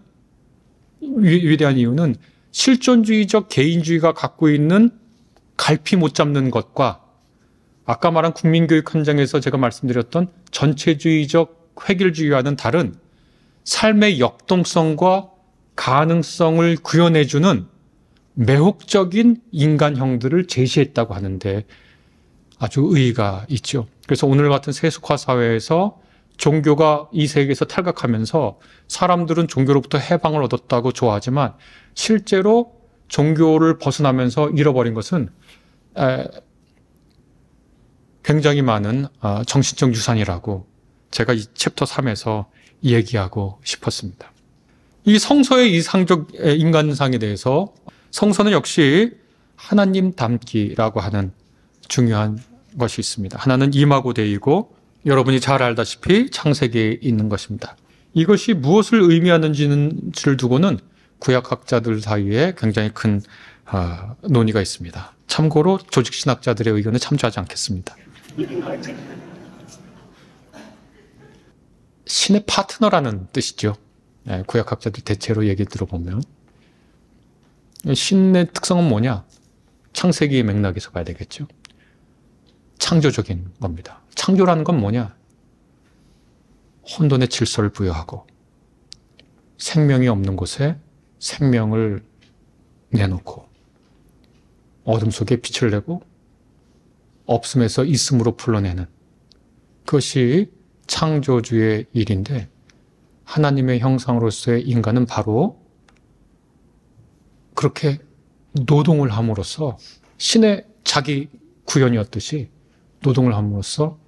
실존주의적 개인주의가 갖고 있는 갈피 못 잡는 것과 아까 말한 국민교육 현장에서 제가 말씀드렸던 전체주의적 획일주의와는 다른 삶의 역동성과 가능성을 구현해주는 매혹적인 인간형들을 제시했다고 하는데 아주 의의가 있죠. 그래서 오늘 같은 세속화 사회에서 종교가 이 세계에서 탈각하면서 사람들은 종교로부터 해방을 얻었다고 좋아하지만 실제로 종교를 벗어나면서 잃어버린 것은 굉장히 많은 정신적 유산이라고 제가 이 챕터 3에서 얘기하고 싶었습니다. 이 성서의 이상적 인간상에 대해서 성서는 역시 하나님 닮기라고 하는 중요한 것이 있습니다. 하나는 이마고데이고 여러분이 잘 알다시피 창세기에 있는 것입니다. 이것이 무엇을 의미하는지를 두고는 구약학자들 사이에 굉장히 큰 논의가 있습니다. 참고로 조직신학자들의 의견에 참조하지 않겠습니다. 신의 파트너라는 뜻이죠. 구약학자들 대체로 얘기 들어보면. 신의 특성은 뭐냐? 창세기의 맥락에서 봐야 되겠죠. 창조적인 겁니다. 창조라는 건 뭐냐? 혼돈의 질서를 부여하고 생명이 없는 곳에 생명을 내놓고 어둠 속에 빛을 내고 없음에서 있음으로 불러내는 그것이 창조주의 일인데 하나님의 형상으로서의 인간은 바로 그렇게 노동을 함으로써 신의 자기 구현이었듯이 노동을 함으로써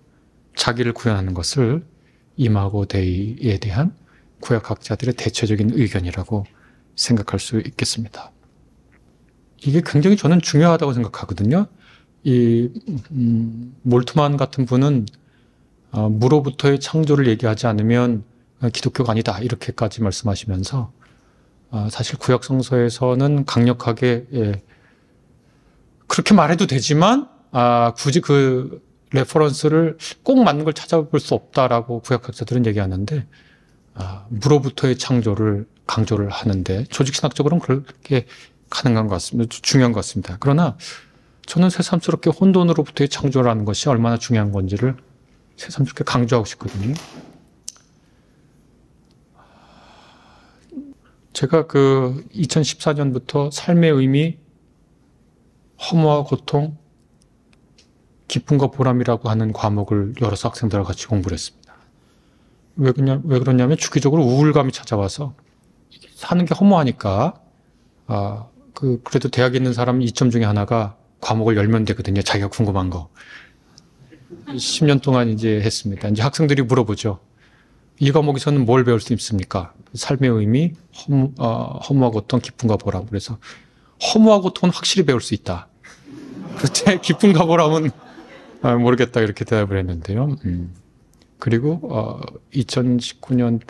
자기를 구현하는 것을 이마고 데이에 대한 구약학자들의 대체적인 의견이라고 생각할 수 있겠습니다. 이게 굉장히 저는 중요하다고 생각하거든요. 이 몰트만 같은 분은 무로부터의 창조를 얘기하지 않으면 기독교가 아니다 이렇게까지 말씀하시면서 사실 구약 성서에서는 강력하게 그렇게 말해도 되지만 굳이 그 레퍼런스를 꼭 맞는 걸 찾아볼 수 없다라고 구약학자들은 얘기하는데 무로부터의 창조를 강조를 하는데 조직신학적으로는 그렇게 가능한 것 같습니다. 중요한 것 같습니다. 그러나 저는 새삼스럽게 혼돈으로부터의 창조라는 것이 얼마나 중요한 건지를 새삼스럽게 강조하고 싶거든요. 제가 그 2014년부터 삶의 의미, 허무와 고통, 기쁨과 보람이라고 하는 과목을 여러 학생들과 같이 공부를 했습니다. 왜 그러냐면 주기적으로 우울감이 찾아와서 사는 게 허무하니까 그래도 대학에 있는 사람 이점 중에 하나가 과목을 열면 되거든요. 자기가 궁금한 거. 10년 동안 이제 했습니다. 이제 학생들이 물어보죠. 이 과목에서는 뭘 배울 수 있습니까? 삶의 의미, 허무와 고통, 기쁨과 보람. 그래서 허무와 고통은 확실히 배울 수 있다. 그때 기쁨과 보람은 모르겠다 이렇게 대답을 했는데요. 그리고 2019년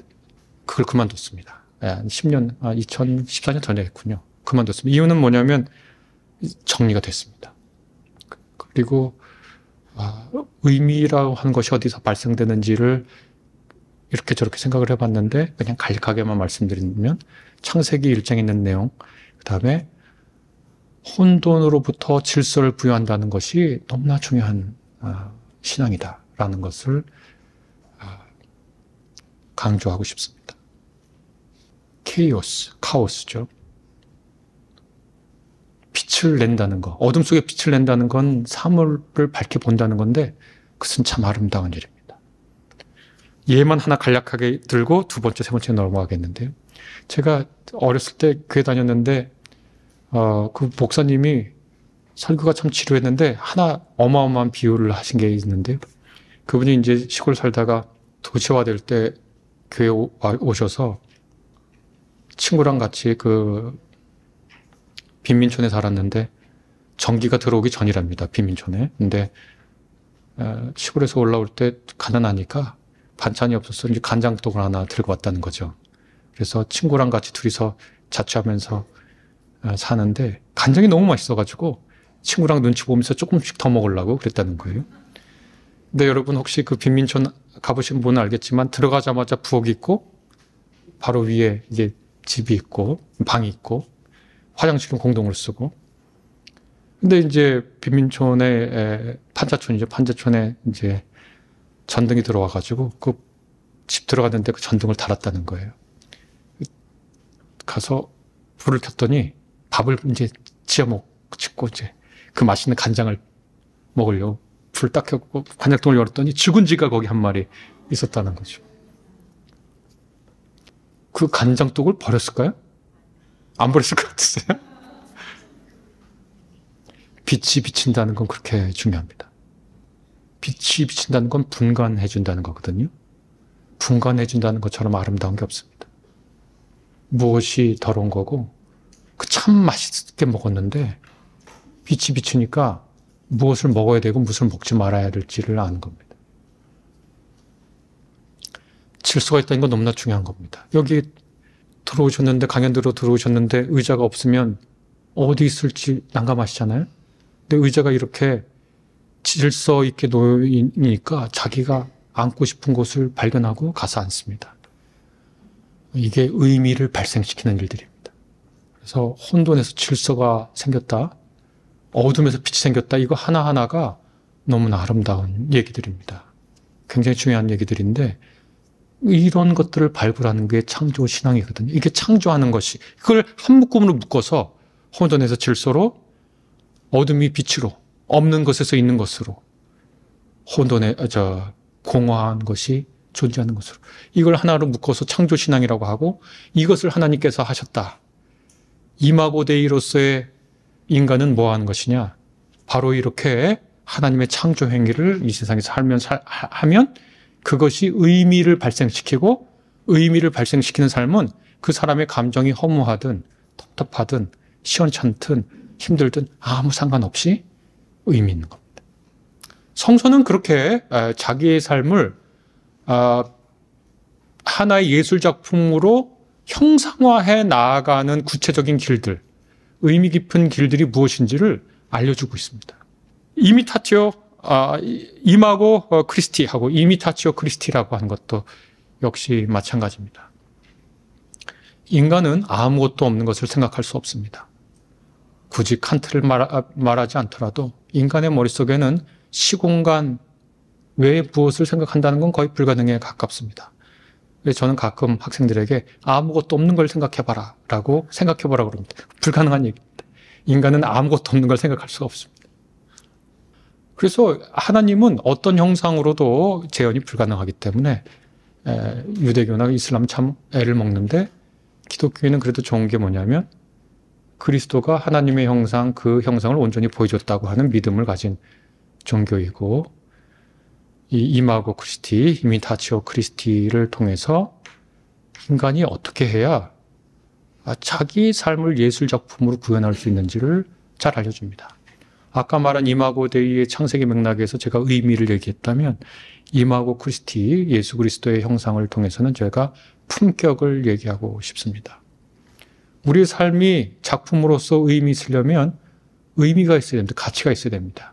그걸 그만뒀습니다. 2014년 전에 했군요. 그만뒀습니다. 이유는 뭐냐면 정리가 됐습니다. 그리고 의미라고 하는 것이 어디서 발생되는지를 이렇게 저렇게 생각을 해봤는데 그냥 간략하게만 말씀드리면 창세기 1장에 있는 내용, 그 다음에 혼돈으로부터 질서를 부여한다는 것이 너무나 중요한 신앙이다라는 것을 강조하고 싶습니다. 카오스죠. 빛을 낸다는 거, 어둠 속에 빛을 낸다는 건 사물을 밝게 본다는 건데 그것은 참 아름다운 일입니다. 얘만 하나 간략하게 들고 두 번째, 세 번째 넘어가겠는데요. 제가 어렸을 때 교회 다녔는데 그 목사님이 설교가 참 지루했는데 하나 어마어마한 비유를 하신 게 있는데요. 그분이 이제 시골 살다가 도시화될 때 교회 오셔서 친구랑 같이 그 빈민촌에 살았는데 전기가 들어오기 전이랍니다. 빈민촌에. 근데 시골에서 올라올 때 가난하니까 반찬이 없어서 이제 간장떡을 하나 들고 왔다는 거죠. 그래서 친구랑 같이 둘이서 자취하면서 사는데 간장이 너무 맛있어가지고 친구랑 눈치 보면서 조금씩 더 먹으려고 그랬다는 거예요. 근데 여러분 혹시 그 빈민촌 가보신 분은 알겠지만 들어가자마자 부엌이 있고 바로 위에 이제 집이 있고 방이 있고 화장실은 공동으로 쓰고 근데 이제 빈민촌에 판자촌이죠. 판자촌에 이제 전등이 들어와가지고 그 집 들어갔는데 그 전등을 달았다는 거예요. 가서 불을 켰더니 밥을 이제 짓고 이제 그 맛있는 간장을 먹으려고 불 딱 켰고 간장통을 열었더니 죽은 쥐가 거기 한 마리 있었다는 거죠. 그 간장독을 버렸을까요? 안 버렸을 것 같으세요? 빛이 비친다는 건 그렇게 중요합니다. 빛이 비친다는 건 분간해준다는 거거든요. 분간해준다는 것처럼 아름다운 게 없습니다. 무엇이 더러운 거고 그 참 맛있게 먹었는데 빛이 비치니까 무엇을 먹어야 되고 무엇을 먹지 말아야 될지를 아는 겁니다. 질서가 있다는 건 너무나 중요한 겁니다. 여기 들어오셨는데 강연대로 들어오셨는데 의자가 없으면 어디 있을지 난감하시잖아요. 근데 의자가 이렇게 질서 있게 놓이니까 자기가 앉고 싶은 곳을 발견하고 가서 앉습니다. 이게 의미를 발생시키는 일들입니다. 그래서 혼돈에서 질서가 생겼다, 어둠에서 빛이 생겼다, 이거 하나하나가 너무나 아름다운 얘기들입니다. 굉장히 중요한 얘기들인데 이런 것들을 발굴하는 게 창조 신앙이거든요. 이게 창조하는 것이, 그걸 한 묶음으로 묶어서 혼돈에서 질서로, 어둠이 빛으로, 없는 것에서 있는 것으로, 공허한 것이 존재하는 것으로, 이걸 하나로 묶어서 창조신앙이라고 하고, 이것을 하나님께서 하셨다. 이마고데이로서의 인간은 뭐 하는 것이냐? 바로 이렇게 하나님의 창조 행위를 이 세상에서 하면 그것이 의미를 발생시키고, 의미를 발생시키는 삶은 그 사람의 감정이 허무하든 답답하든 시원찮든 힘들든 아무 상관없이 의미 있는 겁니다. 성서는 그렇게 자기의 삶을 하나의 예술작품으로 형상화해 나아가는 구체적인 길들, 의미 깊은 길들이 무엇인지를 알려주고 있습니다. 이마고 크리스티하고 이미타치오 크리스티라고 하는 것도 역시 마찬가지입니다. 인간은 아무것도 없는 것을 생각할 수 없습니다. 굳이 칸트를 말하지 않더라도 인간의 머릿속에는 시공간 외에 무엇을 생각한다는 건 거의 불가능에 가깝습니다. 그래서 저는 가끔 학생들에게 아무것도 없는 걸 생각해봐라 라고 생각해보라 그럽니다. 불가능한 얘기입니다. 인간은 아무것도 없는 걸 생각할 수가 없습니다. 그래서 하나님은 어떤 형상으로도 재현이 불가능하기 때문에 유대교나 이슬람은 참 애를 먹는데, 기독교인은 그래도 좋은 게 뭐냐면 그리스도가 하나님의 형상, 그 형상을 온전히 보여줬다고 하는 믿음을 가진 종교이고, 이 이마고 크리스티, 이미타치오 크리스티를 통해서 인간이 어떻게 해야 자기 삶을 예술작품으로 구현할 수 있는지를 잘 알려줍니다. 아까 말한 이마고 데이의 창세기 맥락에서 제가 의미를 얘기했다면, 이마고 크리스티, 예수 그리스도의 형상을 통해서는 제가 품격을 얘기하고 싶습니다. 우리의 삶이 작품으로서 의미 있으려면 의미가 있어야 됩니다. 가치가 있어야 됩니다.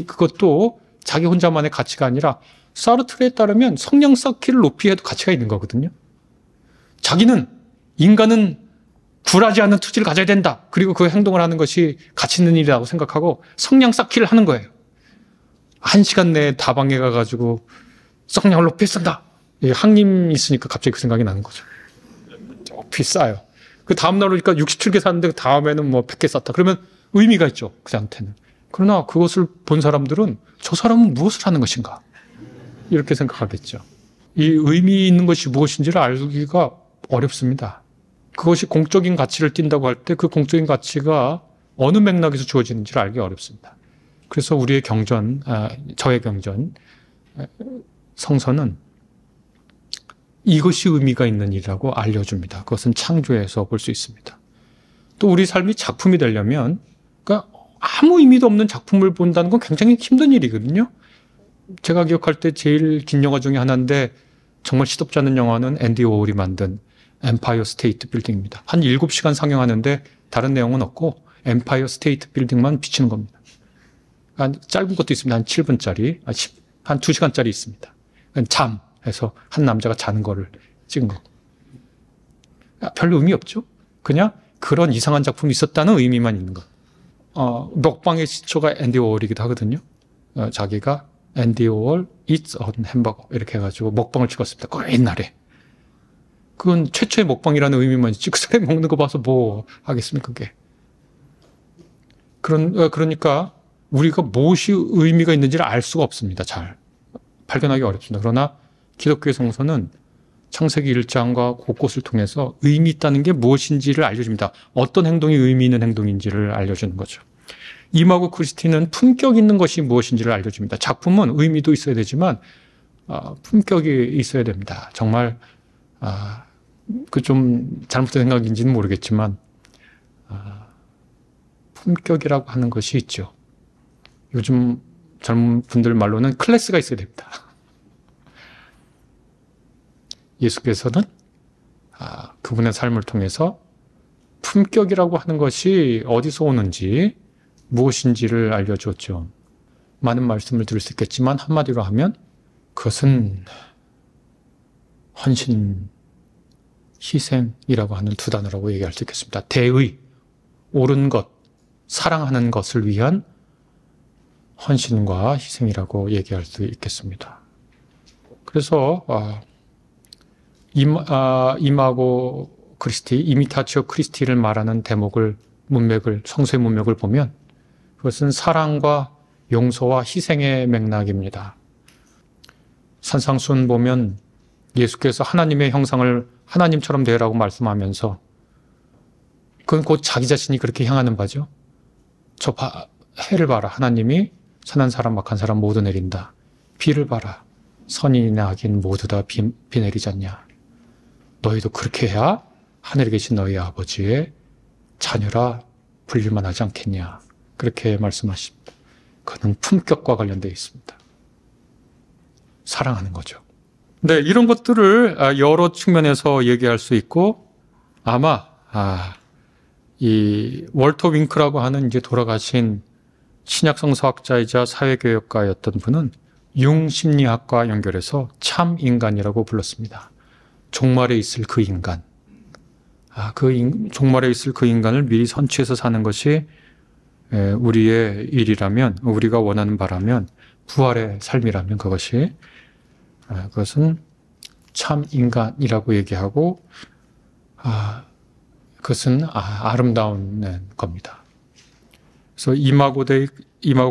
그것도 자기 혼자만의 가치가 아니라 사르트르에 따르면 성령 쌓기를 높이 해도 가치가 있는 거거든요. 인간은 굴하지 않는 투지를 가져야 된다. 그리고 그 행동을 하는 것이 가치 있는 일이라고 생각하고 성령 쌓기를 하는 거예요. 1시간 내에 다방에 가가지고 성령을 높이 쓴다. 항림 있으니까 갑자기 그 생각이 나는 거죠. 높이 쌓아요. 그 다음날 오니까 67개 샀는데 그 다음에는 뭐 100개 쌌다. 그러면 의미가 있죠. 그한테는. 그러나 그것을 본 사람들은 저 사람은 무엇을 하는 것인가? 이렇게 생각하겠죠. 이 의미 있는 것이 무엇인지를 알기가 어렵습니다. 그것이 공적인 가치를 띈다고 할 때 그 공적인 가치가 어느 맥락에서 주어지는지를 알기 어렵습니다. 그래서 우리의 저의 경전, 성서는 이것이 의미가 있는 일이라고 알려줍니다. 그것은 창조에서 볼 수 있습니다. 또 우리 삶이 작품이 되려면, 그러니까 아무 의미도 없는 작품을 본다는 건 굉장히 힘든 일이거든요. 제가 기억할 때 제일 긴 영화 중에 하나인데 정말 시덥지 않은 영화는 앤디 워홀이 만든 엠파이어 스테이트 빌딩입니다. 한 7시간 상영하는데 다른 내용은 없고 엠파이어 스테이트 빌딩만 비치는 겁니다. 짧은 것도 있습니다. 한 7분짜리, 한 2시간짜리 있습니다. 잠해서 한 남자가 자는 거를 찍은 거. 별 의미 없죠? 그냥 그런 이상한 작품이 있었다는 의미만 있는 것. 먹방의 시초가 앤디 워홀이기도 하거든요. 자기가 앤디 워홀 eats a 햄버거 이렇게 해가지고 먹방을 찍었습니다. 그 옛날에. 그건 최초의 먹방이라는 의미만 있지 그 사람이 먹는 거 봐서 뭐 하겠습니까 그게. 그러니까 우리가 무엇이 의미가 있는지를 알 수가 없습니다. 잘 발견하기 어렵습니다. 그러나 기독교의 성서는 창세기 1장과 곳곳을 통해서 의미 있다는 게 무엇인지를 알려줍니다. 어떤 행동이 의미 있는 행동인지를 알려주는 거죠. 임하고 크리스티는 품격 있는 것이 무엇인지를 알려줍니다. 작품은 의미도 있어야 되지만 품격이 있어야 됩니다. 정말 그 좀 잘못된 생각인지는 모르겠지만 품격이라고 하는 것이 있죠. 요즘 젊은 분들 말로는 클래스가 있어야 됩니다. 예수께서는 그분의 삶을 통해서 품격이라고 하는 것이 어디서 오는지 무엇인지를 알려주었죠. 많은 말씀을 드릴 수 있겠지만 한마디로 하면 그것은 헌신, 희생이라고 하는 두 단어라고 얘기할 수 있겠습니다. 대의, 옳은 것, 사랑하는 것을 위한 헌신과 희생이라고 얘기할 수 있겠습니다. 그래서 임하고 크리스티, 이미타치오 크리스티를 말하는 대목을 성서의 문맥을 보면 그것은 사랑과 용서와 희생의 맥락입니다. 산상수훈 보면 예수께서 하나님의 형상을 하나님처럼 되라고 말씀하면서 그건 곧 자기 자신이 그렇게 향하는 바죠. 해를 봐라. 하나님이 선한 사람 악한 사람 모두 내린다. 비를 봐라. 선인이나 악인 모두 다 비 내리지 않냐. 너희도 그렇게 해야 하늘에 계신 너희 아버지의 자녀라 불릴만 하지 않겠냐. 그렇게 말씀하십니다. 그는 품격과 관련되어 있습니다. 사랑하는 거죠. 네, 이런 것들을 여러 측면에서 얘기할 수 있고 아마 이 월터 윙크라고 하는 이제 돌아가신 신약 성서학자이자 사회교역가였던 분은 융심리학과 연결해서 참 인간이라고 불렀습니다. 종말에 있을 그 인간. 종말에 있을 그 인간을 미리 선취해서 사는 것이 우리의 일이라면, 우리가 원하는 바라면, 부활의 삶이라면 그것은 참 인간이라고 얘기하고, 그것은 아름다운 겁니다. 그래서 임하고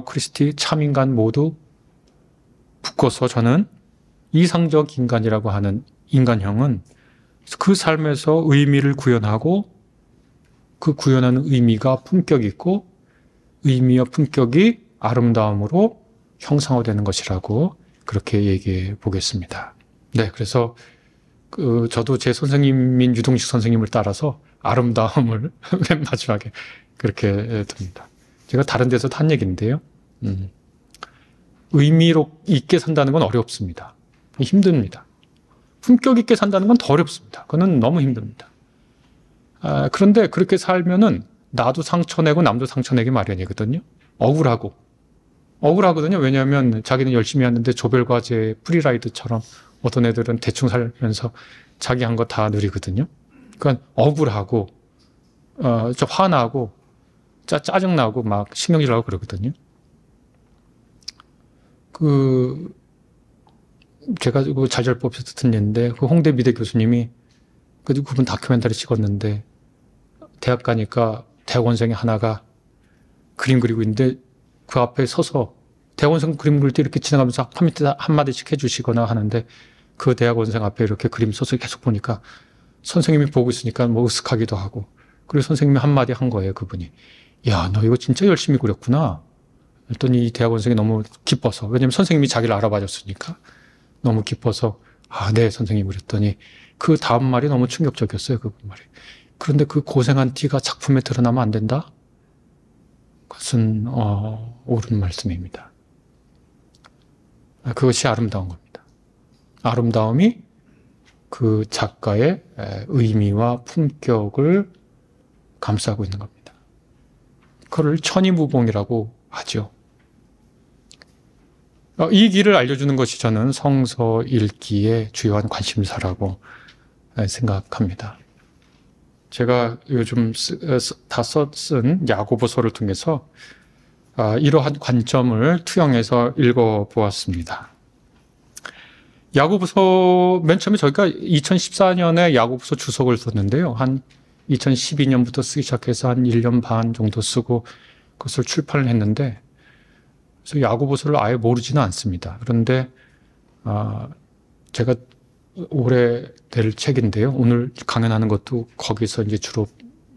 크리스티, 참 인간 모두 묶어서 저는 이상적 인간이라고 하는 인간형은 그 삶에서 의미를 구현하고 그 구현하는 의미가 품격이 있고 의미와 품격이 아름다움으로 형상화되는 것이라고 그렇게 얘기해 보겠습니다. 네, 그래서 저도 제 선생님인 유동식 선생님을 따라서 아름다움을 맨 마지막에 그렇게 듭니다. 제가 다른 데서도 한 얘기인데요. 의미로 있게 산다는 건 어렵습니다. 힘듭니다. 품격 있게 산다는 건 더 어렵습니다. 그건 너무 힘듭니다. 그런데 그렇게 살면은 나도 상처내고 남도 상처내기 마련이거든요. 억울하거든요. 왜냐하면 자기는 열심히 하는데 조별과제 프리라이드처럼 어떤 애들은 대충 살면서 자기 한 거 다 누리거든요. 그러니까 억울하고 좀 화나고 짜증나고 막 신경질나고 그러거든요. 제가 그 잘잘 뽑혀서 듣는 얘기인데 그 홍대 미대 교수님이 그분 다큐멘터리 찍었는데 대학 가니까 대학원생이 하나가 그림 그리고 있는데 그 앞에 서서 대학원생 그림 그릴 때 이렇게 지나가면서 한마디씩 해주시거나 하는데 그 대학원생 앞에 이렇게 그림 서서 계속 보니까 선생님이 보고 있으니까 뭐 으쓱하기도 하고 그리고 선생님이 한마디 한 거예요. 그분이. 야, 너 이거 진짜 열심히 그렸구나. 그랬더니 이 대학원생이 너무 기뻐서 왜냐면 선생님이 자기를 알아봐줬으니까 너무 기뻐서 네 선생님 그랬더니 그 다음 말이 너무 충격적이었어요. 그분 말이. 그런데 그 고생한 티가 작품에 드러나면 안 된다? 그것은 옳은 말씀입니다. 그것이 아름다운 겁니다. 아름다움이 그 작가의 의미와 품격을 감싸고 있는 겁니다. 그걸 천이무봉이라고 하죠. 이 길을 알려주는 것이 저는 성서 읽기의 주요한 관심사라고 생각합니다. 제가 요즘 다 쓴 야고보서를 통해서 이러한 관점을 투영해서 읽어보았습니다. 야고보서 맨 처음에 저희가 2014년에 야고보서 주석을 썼는데요. 한 2012년부터 쓰기 시작해서 한 1년 반 정도 쓰고 그것을 출판을 했는데, 그래서 야고보서를 아예 모르지는 않습니다. 그런데 제가 올해 될 책인데요. 오늘 강연하는 것도 거기서 이제 주로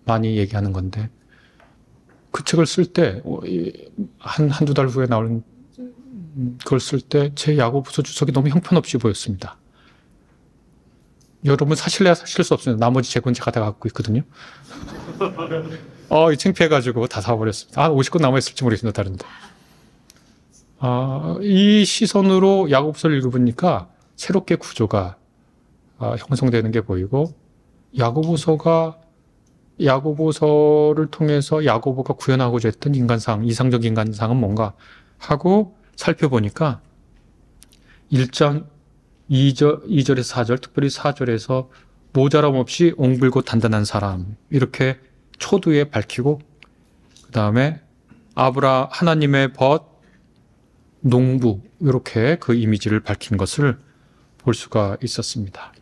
많이 얘기하는 건데, 그 책을 쓸 때 한두 달 후에 나오는 그걸 쓸 때 제 야고보서 주석이 너무 형편없이 보였습니다. 여러분 사실래야 사실 수 없습니다. 나머지 책은 제가 다 갖고 있거든요. 창피해가지고 다 사버렸습니다. 50권 남아있을지 모르겠습니다. 다른데. 이 시선으로 야고보서를 읽어보니까 새롭게 구조가 형성되는 게 보이고, 야고보서를 통해서 야고보가 구현하고자 했던 인간상, 이상적 인간상은 뭔가 하고 살펴보니까 1장 2절에서 4절, 특별히 4절에서 모자람 없이 옹불고 단단한 사람, 이렇게 초두에 밝히고, 그 다음에 하나님의 벗, 농부, 이렇게 그 이미지를 밝힌 것을 볼 수가 있었습니다.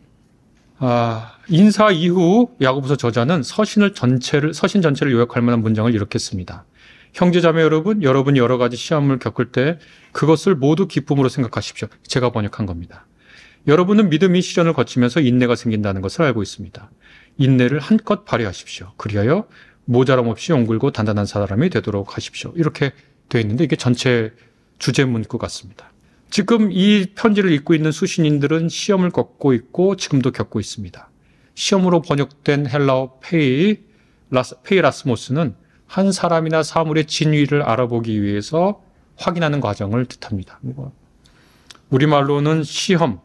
인사 이후 야고보서 저자는 서신 전체를 요약할 만한 문장을 이렇게 씁니다. 형제자매 여러분, 여러분이 여러 가지 시험을 겪을 때 그것을 모두 기쁨으로 생각하십시오. 제가 번역한 겁니다. 여러분은 믿음이 시련을 거치면서 인내가 생긴다는 것을 알고 있습니다. 인내를 한껏 발휘하십시오. 그리하여 모자람 없이 옹글고 단단한 사람이 되도록 하십시오. 이렇게 되어 있는데, 이게 전체 주제 문구 같습니다. 지금 이 편지를 읽고 있는 수신인들은 시험을 겪고 있고 지금도 겪고 있습니다. 시험으로 번역된 헬라어 페이라스모스는 한 사람이나 사물의 진위를 알아보기 위해서 확인하는 과정을 뜻합니다. 우리말로는 시험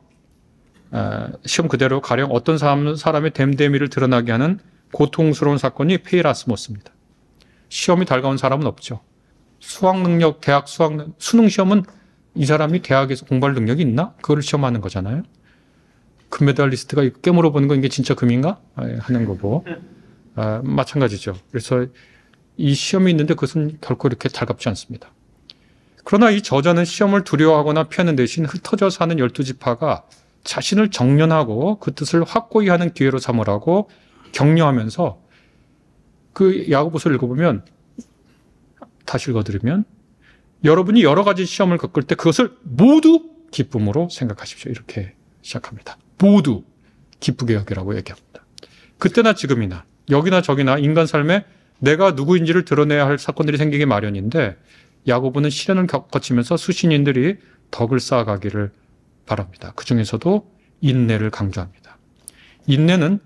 그대로 가령 어떤 사람의 됨됨이를 드러나게 하는 고통스러운 사건이 페이라스모스입니다. 시험이 달가운 사람은 없죠. 수능 시험은 이 사람이 대학에서 공부할 능력이 있나? 그걸 시험하는 거잖아요. 금메달리스트가 깨물어 보는 건 이게 진짜 금인가? 하는 거고. 마찬가지죠. 그래서 이 시험이 있는데 그것은 결코 이렇게 달갑지 않습니다. 그러나 이 저자는 시험을 두려워하거나 피하는 대신 흩어져 사는 12지파가 자신을 정련하고 그 뜻을 확고히 하는 기회로 삼으라고 격려하면서, 그 야고보서를 읽어보면, 다시 읽어드리면, 여러분이 여러 가지 시험을 겪을 때 그것을 모두 기쁨으로 생각하십시오. 이렇게 시작합니다. 모두 기쁘게 여기라고 얘기합니다. 그때나 지금이나 여기나 저기나 인간 삶에 내가 누구인지를 드러내야 할 사건들이 생기기 마련인데, 야고보는 시련을 거치면서 수신인들이 덕을 쌓아가기를 바랍니다. 그 중에서도 인내를 강조합니다. 인내는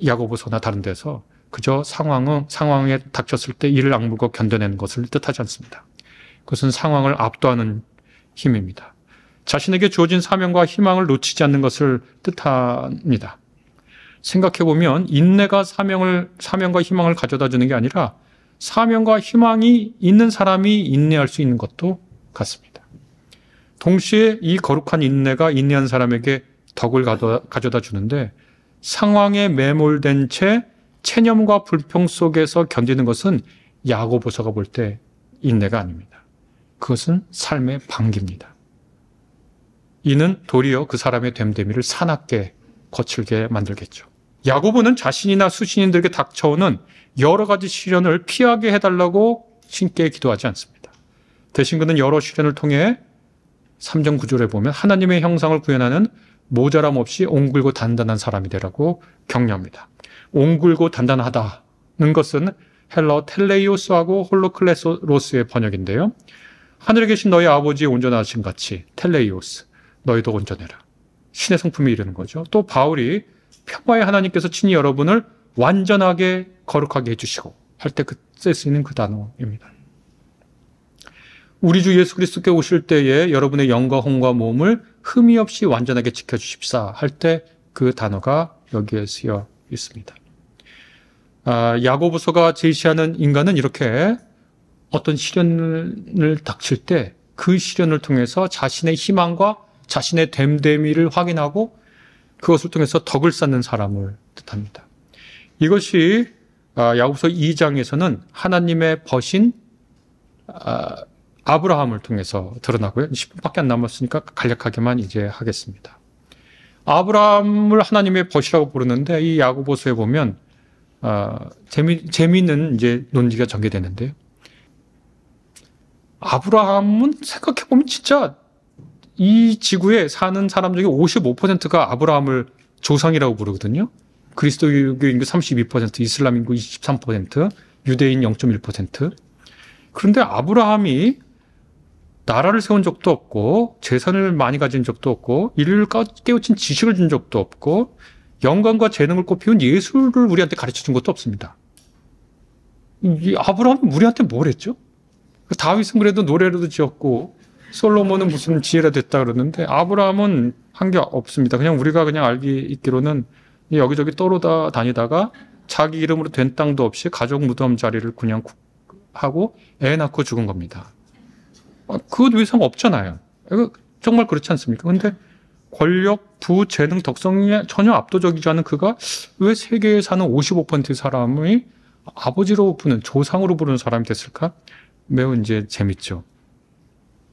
야고보서나 다른 데서 그저 상황에 닥쳤을 때 이를 악물고 견뎌내는 것을 뜻하지 않습니다. 그것은 상황을 압도하는 힘입니다. 자신에게 주어진 사명과 희망을 놓치지 않는 것을 뜻합니다. 생각해보면 인내가 사명과 희망을 가져다 주는 게 아니라 사명과 희망이 있는 사람이 인내할 수 있는 것도 같습니다. 동시에 이 거룩한 인내가 인내한 사람에게 덕을 가져다 주는데, 상황에 매몰된 채 체념과 불평 속에서 견디는 것은 야고보서가 볼 때 인내가 아닙니다. 그것은 삶의 방기입니다. 이는 도리어 그 사람의 됨됨이를 사납게 거칠게 만들겠죠. 야고보는 자신이나 수신인들에게 닥쳐오는 여러 가지 시련을 피하게 해달라고 신께 기도하지 않습니다. 대신 그는 여러 시련을 통해 3장 9절에 보면 하나님의 형상을 구현하는 모자람 없이 옹굴고 단단한 사람이 되라고 격려합니다. 옹굴고 단단하다는 것은 헬라어 텔레이오스하고 홀로클레로스의 번역인데요. 하늘에 계신 너희 아버지의 온전하신 같이 텔레이오스, 너희도 온전해라. 신의 성품이 이르는 거죠. 또 바울이 평화의 하나님께서 친히 여러분을 완전하게 거룩하게 해주시고 할 때 쓸 수 있는 그 단어입니다. 우리 주 예수 그리스도께 오실 때에 여러분의 영과 혼과 몸을 흠이 없이 완전하게 지켜주십사 할 때 그 단어가 여기에 쓰여 있습니다. 야고보서가 제시하는 인간은 이렇게 어떤 시련을 닥칠 때 그 시련을 통해서 자신의 희망과 자신의 됨됨이를 확인하고 그것을 통해서 덕을 쌓는 사람을 뜻합니다. 이것이 야고보서 2장에서는 하나님의 버신 아브라함을 통해서 드러나고요. 10분밖에 안 남았으니까 간략하게만 이제 하겠습니다. 아브라함을 하나님의 벗이라고 부르는데 이 야고보서에 보면 재미있는 이제 논지가 전개되는데요. 아브라함은 생각해 보면 진짜 이 지구에 사는 사람 중에 55%가 아브라함을 조상이라고 부르거든요. 그리스도교 인구 32%, 이슬람 인구 23%, 유대인 0.1%. 그런데 아브라함이 나라를 세운 적도 없고 재산을 많이 가진 적도 없고 인류를 깨우친 지식을 준 적도 없고 영광과 재능을 꽃피운 예술을 우리한테 가르쳐 준 것도 없습니다. 이 아브라함은 우리한테 뭘 했죠? 다윗은 그래도 노래라도 지었고 솔로몬은 무슨 지혜라도 했다 그러는데 아브라함은 한 게 없습니다. 그냥 우리가 그냥 있기로는 여기저기 떠돌다 다니다가 자기 이름으로 된 땅도 없이 가족 무덤 자리를 그냥 하고 애 낳고 죽은 겁니다. 그것 외상 없잖아요. 정말 그렇지 않습니까? 근데 권력, 부, 재능, 덕성에 전혀 압도적이지 않은 그가 왜 세계에 사는 55%의 사람이 아버지로 부르는, 조상으로 부르는 사람이 됐을까? 매우 이제 재밌죠.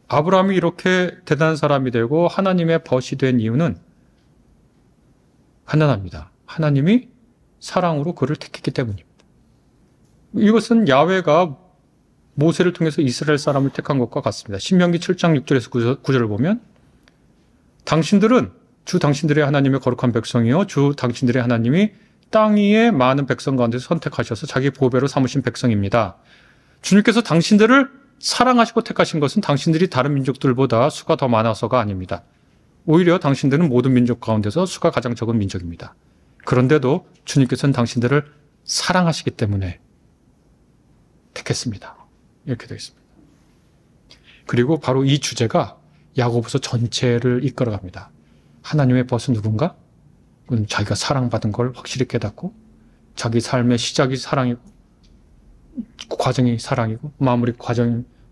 아브라함이 이렇게 대단한 사람이 되고 하나님의 벗이 된 이유는 간단합니다. 하나님이 사랑으로 그를 택했기 때문입니다. 이것은 야훼가 모세를 통해서 이스라엘 사람을 택한 것과 같습니다. 신명기 7장 6절에서 9절을 보면 당신들은 주 당신들의 하나님의 거룩한 백성이요 주 당신들의 하나님이 땅 위에 많은 백성 가운데서 선택하셔서 자기 보배로 삼으신 백성입니다. 주님께서 당신들을 사랑하시고 택하신 것은 당신들이 다른 민족들보다 수가 더 많아서가 아닙니다. 오히려 당신들은 모든 민족 가운데서 수가 가장 적은 민족입니다. 그런데도 주님께서는 당신들을 사랑하시기 때문에 택했습니다. 이렇게 되어 있습니다. 그리고 바로 이 주제가 야고보서 전체를 이끌어갑니다. 하나님의 벗은 누군가? 그건 자기가 사랑받은 걸 확실히 깨닫고 자기 삶의 시작이 사랑이고 과정이 사랑이고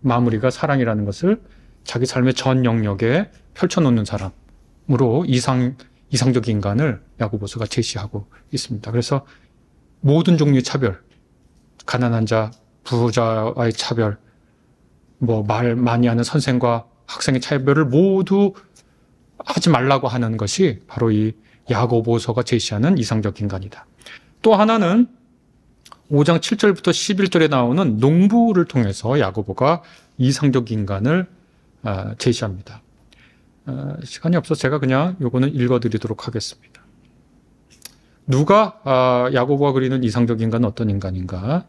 마무리가 사랑이라는 것을 자기 삶의 전 영역에 펼쳐놓는 사람으로 이상적 인간을 야고보서가 제시하고 있습니다. 그래서 모든 종류의 차별, 가난한 자, 부자와의 차별, 말 많이 하는 선생과 학생의 차별을 모두 하지 말라고 하는 것이 바로 이 야고보서가 제시하는 이상적 인간이다. 또 하나는 5장 7절부터 11절에 나오는 농부를 통해서 야고보가 이상적 인간을 제시합니다. 시간이 없어서 제가 그냥 요거는 읽어드리도록 하겠습니다. 누가 야고보가 그리는 이상적 인간은 어떤 인간인가?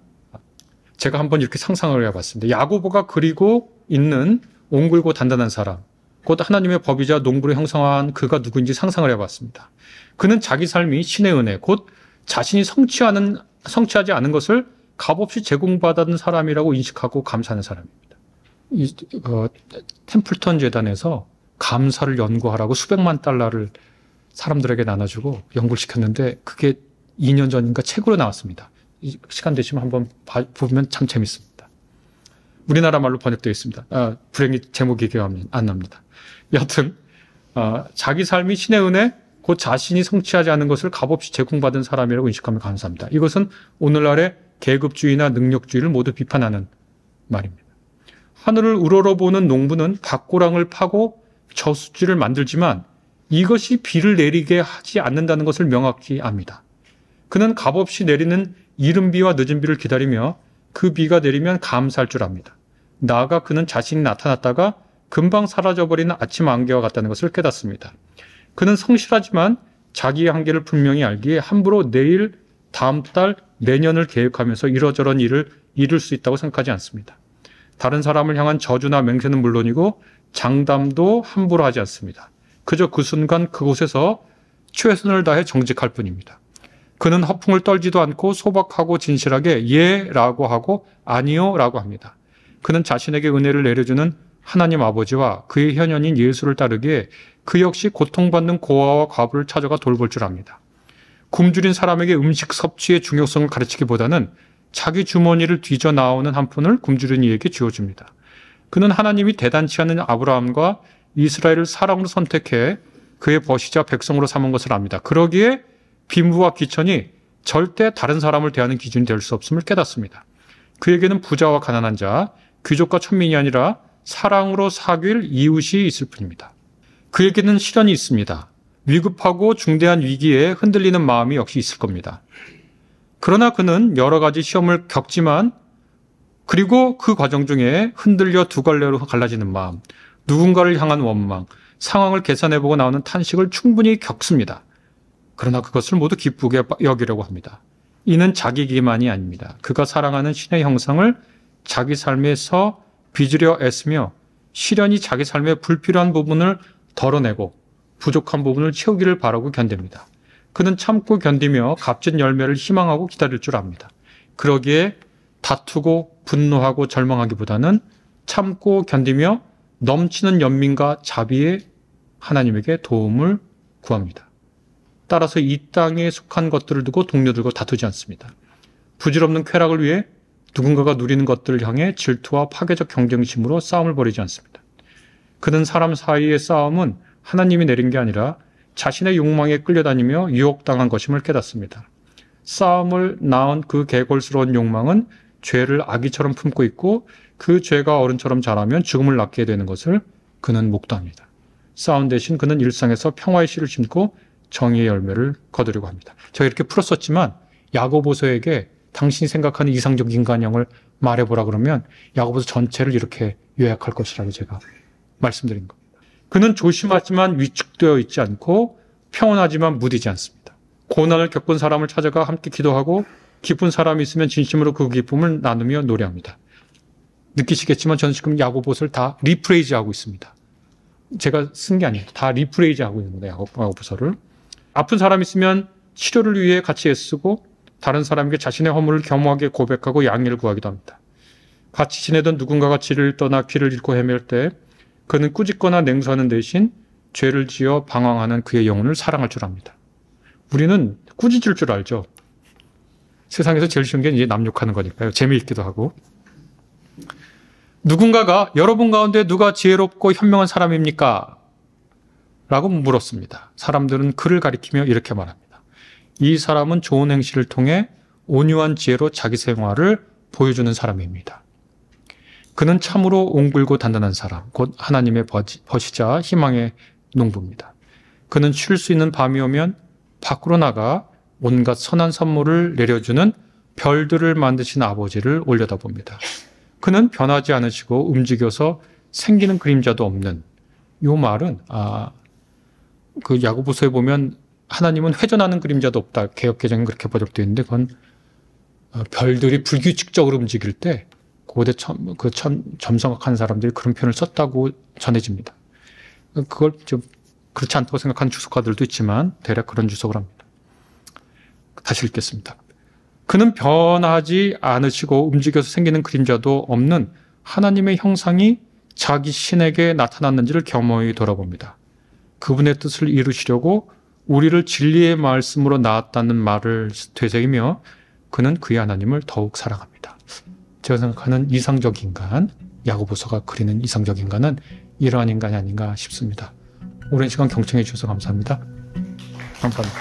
제가 한번 이렇게 상상을 해봤습니다. 야고보가 그리고 있는 옹굴고 단단한 사람, 곧 하나님의 법이자 농부를 형성한 그가 누구인지 상상을 해봤습니다. 그는 자기 삶이 신의 은혜, 곧 자신이 성취하지 않은 것을 값없이 제공받은 사람이라고 인식하고 감사하는 사람입니다. 템플턴 재단에서 감사를 연구하라고 수백만 달러를 사람들에게 나눠주고 연구를 시켰는데 그게 2년 전인가 책으로 나왔습니다. 시간 되시면 한번 보면 참 재밌습니다. 우리나라 말로 번역되어 있습니다. 불행히 제목이 기억이 안 납니다. 여하튼 자기 삶이 신의 은혜, 곧 자신이 성취하지 않은 것을 값없이 제공받은 사람이라고 인식하며 감사합니다. 이것은 오늘날의 계급주의나 능력주의를 모두 비판하는 말입니다. 하늘을 우러러보는 농부는 밭고랑을 파고 저수지를 만들지만 이것이 비를 내리게 하지 않는다는 것을 명확히 압니다. 그는 값없이 내리는 이른 비와 늦은 비를 기다리며 그 비가 내리면 감사할 줄 압니다. 나아가 그는 자신이 나타났다가 금방 사라져버리는 아침 안개와 같다는 것을 깨닫습니다. 그는 성실하지만 자기의 한계를 분명히 알기에 함부로 내일, 다음 달, 내년을 계획하면서 이러저런 일을 이룰 수 있다고 생각하지 않습니다. 다른 사람을 향한 저주나 맹세는 물론이고 장담도 함부로 하지 않습니다. 그저 그 순간 그곳에서 최선을 다해 정직할 뿐입니다. 그는 허풍을 떨지도 않고 소박하고 진실하게 예 라고 하고 아니요 라고 합니다. 그는 자신에게 은혜를 내려주는 하나님 아버지와 그의 현현인 예수를 따르기에 그 역시 고통받는 고아와 과부를 찾아가 돌볼 줄 압니다. 굶주린 사람에게 음식 섭취의 중요성을 가르치기보다는 자기 주머니를 뒤져 나오는 한 푼을 굶주린 이에게 쥐어줍니다. 그는 하나님이 대단치 않은 아브라함과 이스라엘을 사랑으로 선택해 그의 벗이자 백성으로 삼은 것을 압니다. 그러기에 빈부와 귀천이 절대 다른 사람을 대하는 기준이 될 수 없음을 깨닫습니다. 그에게는 부자와 가난한 자, 귀족과 천민이 아니라 사랑으로 사귈 이웃이 있을 뿐입니다. 그에게는 시련이 있습니다. 위급하고 중대한 위기에 흔들리는 마음이 역시 있을 겁니다. 그러나 그는 여러 가지 시험을 겪지만 그리고 그 과정 중에 흔들려 두 갈래로 갈라지는 마음, 누군가를 향한 원망, 상황을 계산해보고 나오는 탄식을 충분히 겪습니다. 그러나 그것을 모두 기쁘게 여기려고 합니다. 이는 자기 기만이 아닙니다. 그가 사랑하는 신의 형상을 자기 삶에서 빚으려 애쓰며 시련이 자기 삶의 불필요한 부분을 덜어내고 부족한 부분을 채우기를 바라고 견딥니다. 그는 참고 견디며 값진 열매를 희망하고 기다릴 줄 압니다. 그러기에 다투고 분노하고 절망하기보다는 참고 견디며 넘치는 연민과 자비에 하나님에게 도움을 구합니다. 따라서 이 땅에 속한 것들을 두고 동료들과 다투지 않습니다. 부질없는 쾌락을 위해 누군가가 누리는 것들을 향해 질투와 파괴적 경쟁심으로 싸움을 벌이지 않습니다. 그는 사람 사이의 싸움은 하나님이 내린 게 아니라 자신의 욕망에 끌려다니며 유혹당한 것임을 깨닫습니다. 싸움을 낳은 그 개골스러운 욕망은 죄를 아기처럼 품고 있고 그 죄가 어른처럼 자라면 죽음을 낳게 되는 것을 그는 목도합니다. 싸움 대신 그는 일상에서 평화의 씨를 심고 정의의 열매를 거두려고 합니다. 제가 이렇게 풀었었지만 야고보서에게 당신이 생각하는 이상적 인간형을 말해보라 그러면 야고보서 전체를 이렇게 요약할 것이라고 제가 말씀드린 겁니다. 그는 조심하지만 위축되어 있지 않고 평온하지만 무디지 않습니다. 고난을 겪은 사람을 찾아가 함께 기도하고 기쁜 사람이 있으면 진심으로 그 기쁨을 나누며 노래합니다. 느끼시겠지만 저는 지금 야고보서를 다 리프레이즈하고 있습니다. 제가 쓴 게 아니에요. 다 리프레이즈하고 있는 거예요. 야고보서를. 아픈 사람이 있으면 치료를 위해 같이 애쓰고 다른 사람에게 자신의 허물을 겸허하게 고백하고 양해를 구하기도 합니다. 같이 지내던 누군가가 길을 떠나 길을 잃고 헤맬 때 그는 꾸짖거나 냉소하는 대신 죄를 지어 방황하는 그의 영혼을 사랑할 줄 압니다. 우리는 꾸짖을 줄 알죠. 세상에서 제일 쉬운 게 이제 남 욕하는 거니까요. 재미있기도 하고. 누군가가 여러분 가운데 누가 지혜롭고 현명한 사람입니까? 라고 물었습니다. 사람들은 그를 가리키며 이렇게 말합니다. 이 사람은 좋은 행실을 통해 온유한 지혜로 자기 생활을 보여주는 사람입니다. 그는 참으로 옹글고 단단한 사람, 곧 하나님의 벗이자 희망의 농부입니다. 그는 쉴 수 있는 밤이 오면 밖으로 나가 온갖 선한 선물을 내려주는 별들을 만드신 아버지를 올려다봅니다. 그는 변하지 않으시고 움직여서 생기는 그림자도 없는, 이 말은 그 야고보서에 보면 하나님은 회전하는 그림자도 없다. 개역개정은 그렇게 번역되어 있는데 그건 별들이 불규칙적으로 움직일 때 고대 점성학한 사람들이 그런 표현을 썼다고 전해집니다. 그걸 좀 그렇지 않다고 생각하는 주석가들도 있지만 대략 그런 주석을 합니다. 다시 읽겠습니다. 그는 변하지 않으시고 움직여서 생기는 그림자도 없는 하나님의 형상이 자기 신에게 나타났는지를 겸허히 돌아봅니다. 그분의 뜻을 이루시려고 우리를 진리의 말씀으로 낳았다는 말을 되새기며 그는 그의 하나님을 더욱 사랑합니다. 제가 생각하는 이상적 인간, 야고보서가 그리는 이상적 인간은 이러한 인간이 아닌가 싶습니다. 오랜 시간 경청해 주셔서 감사합니다. 감사합니다.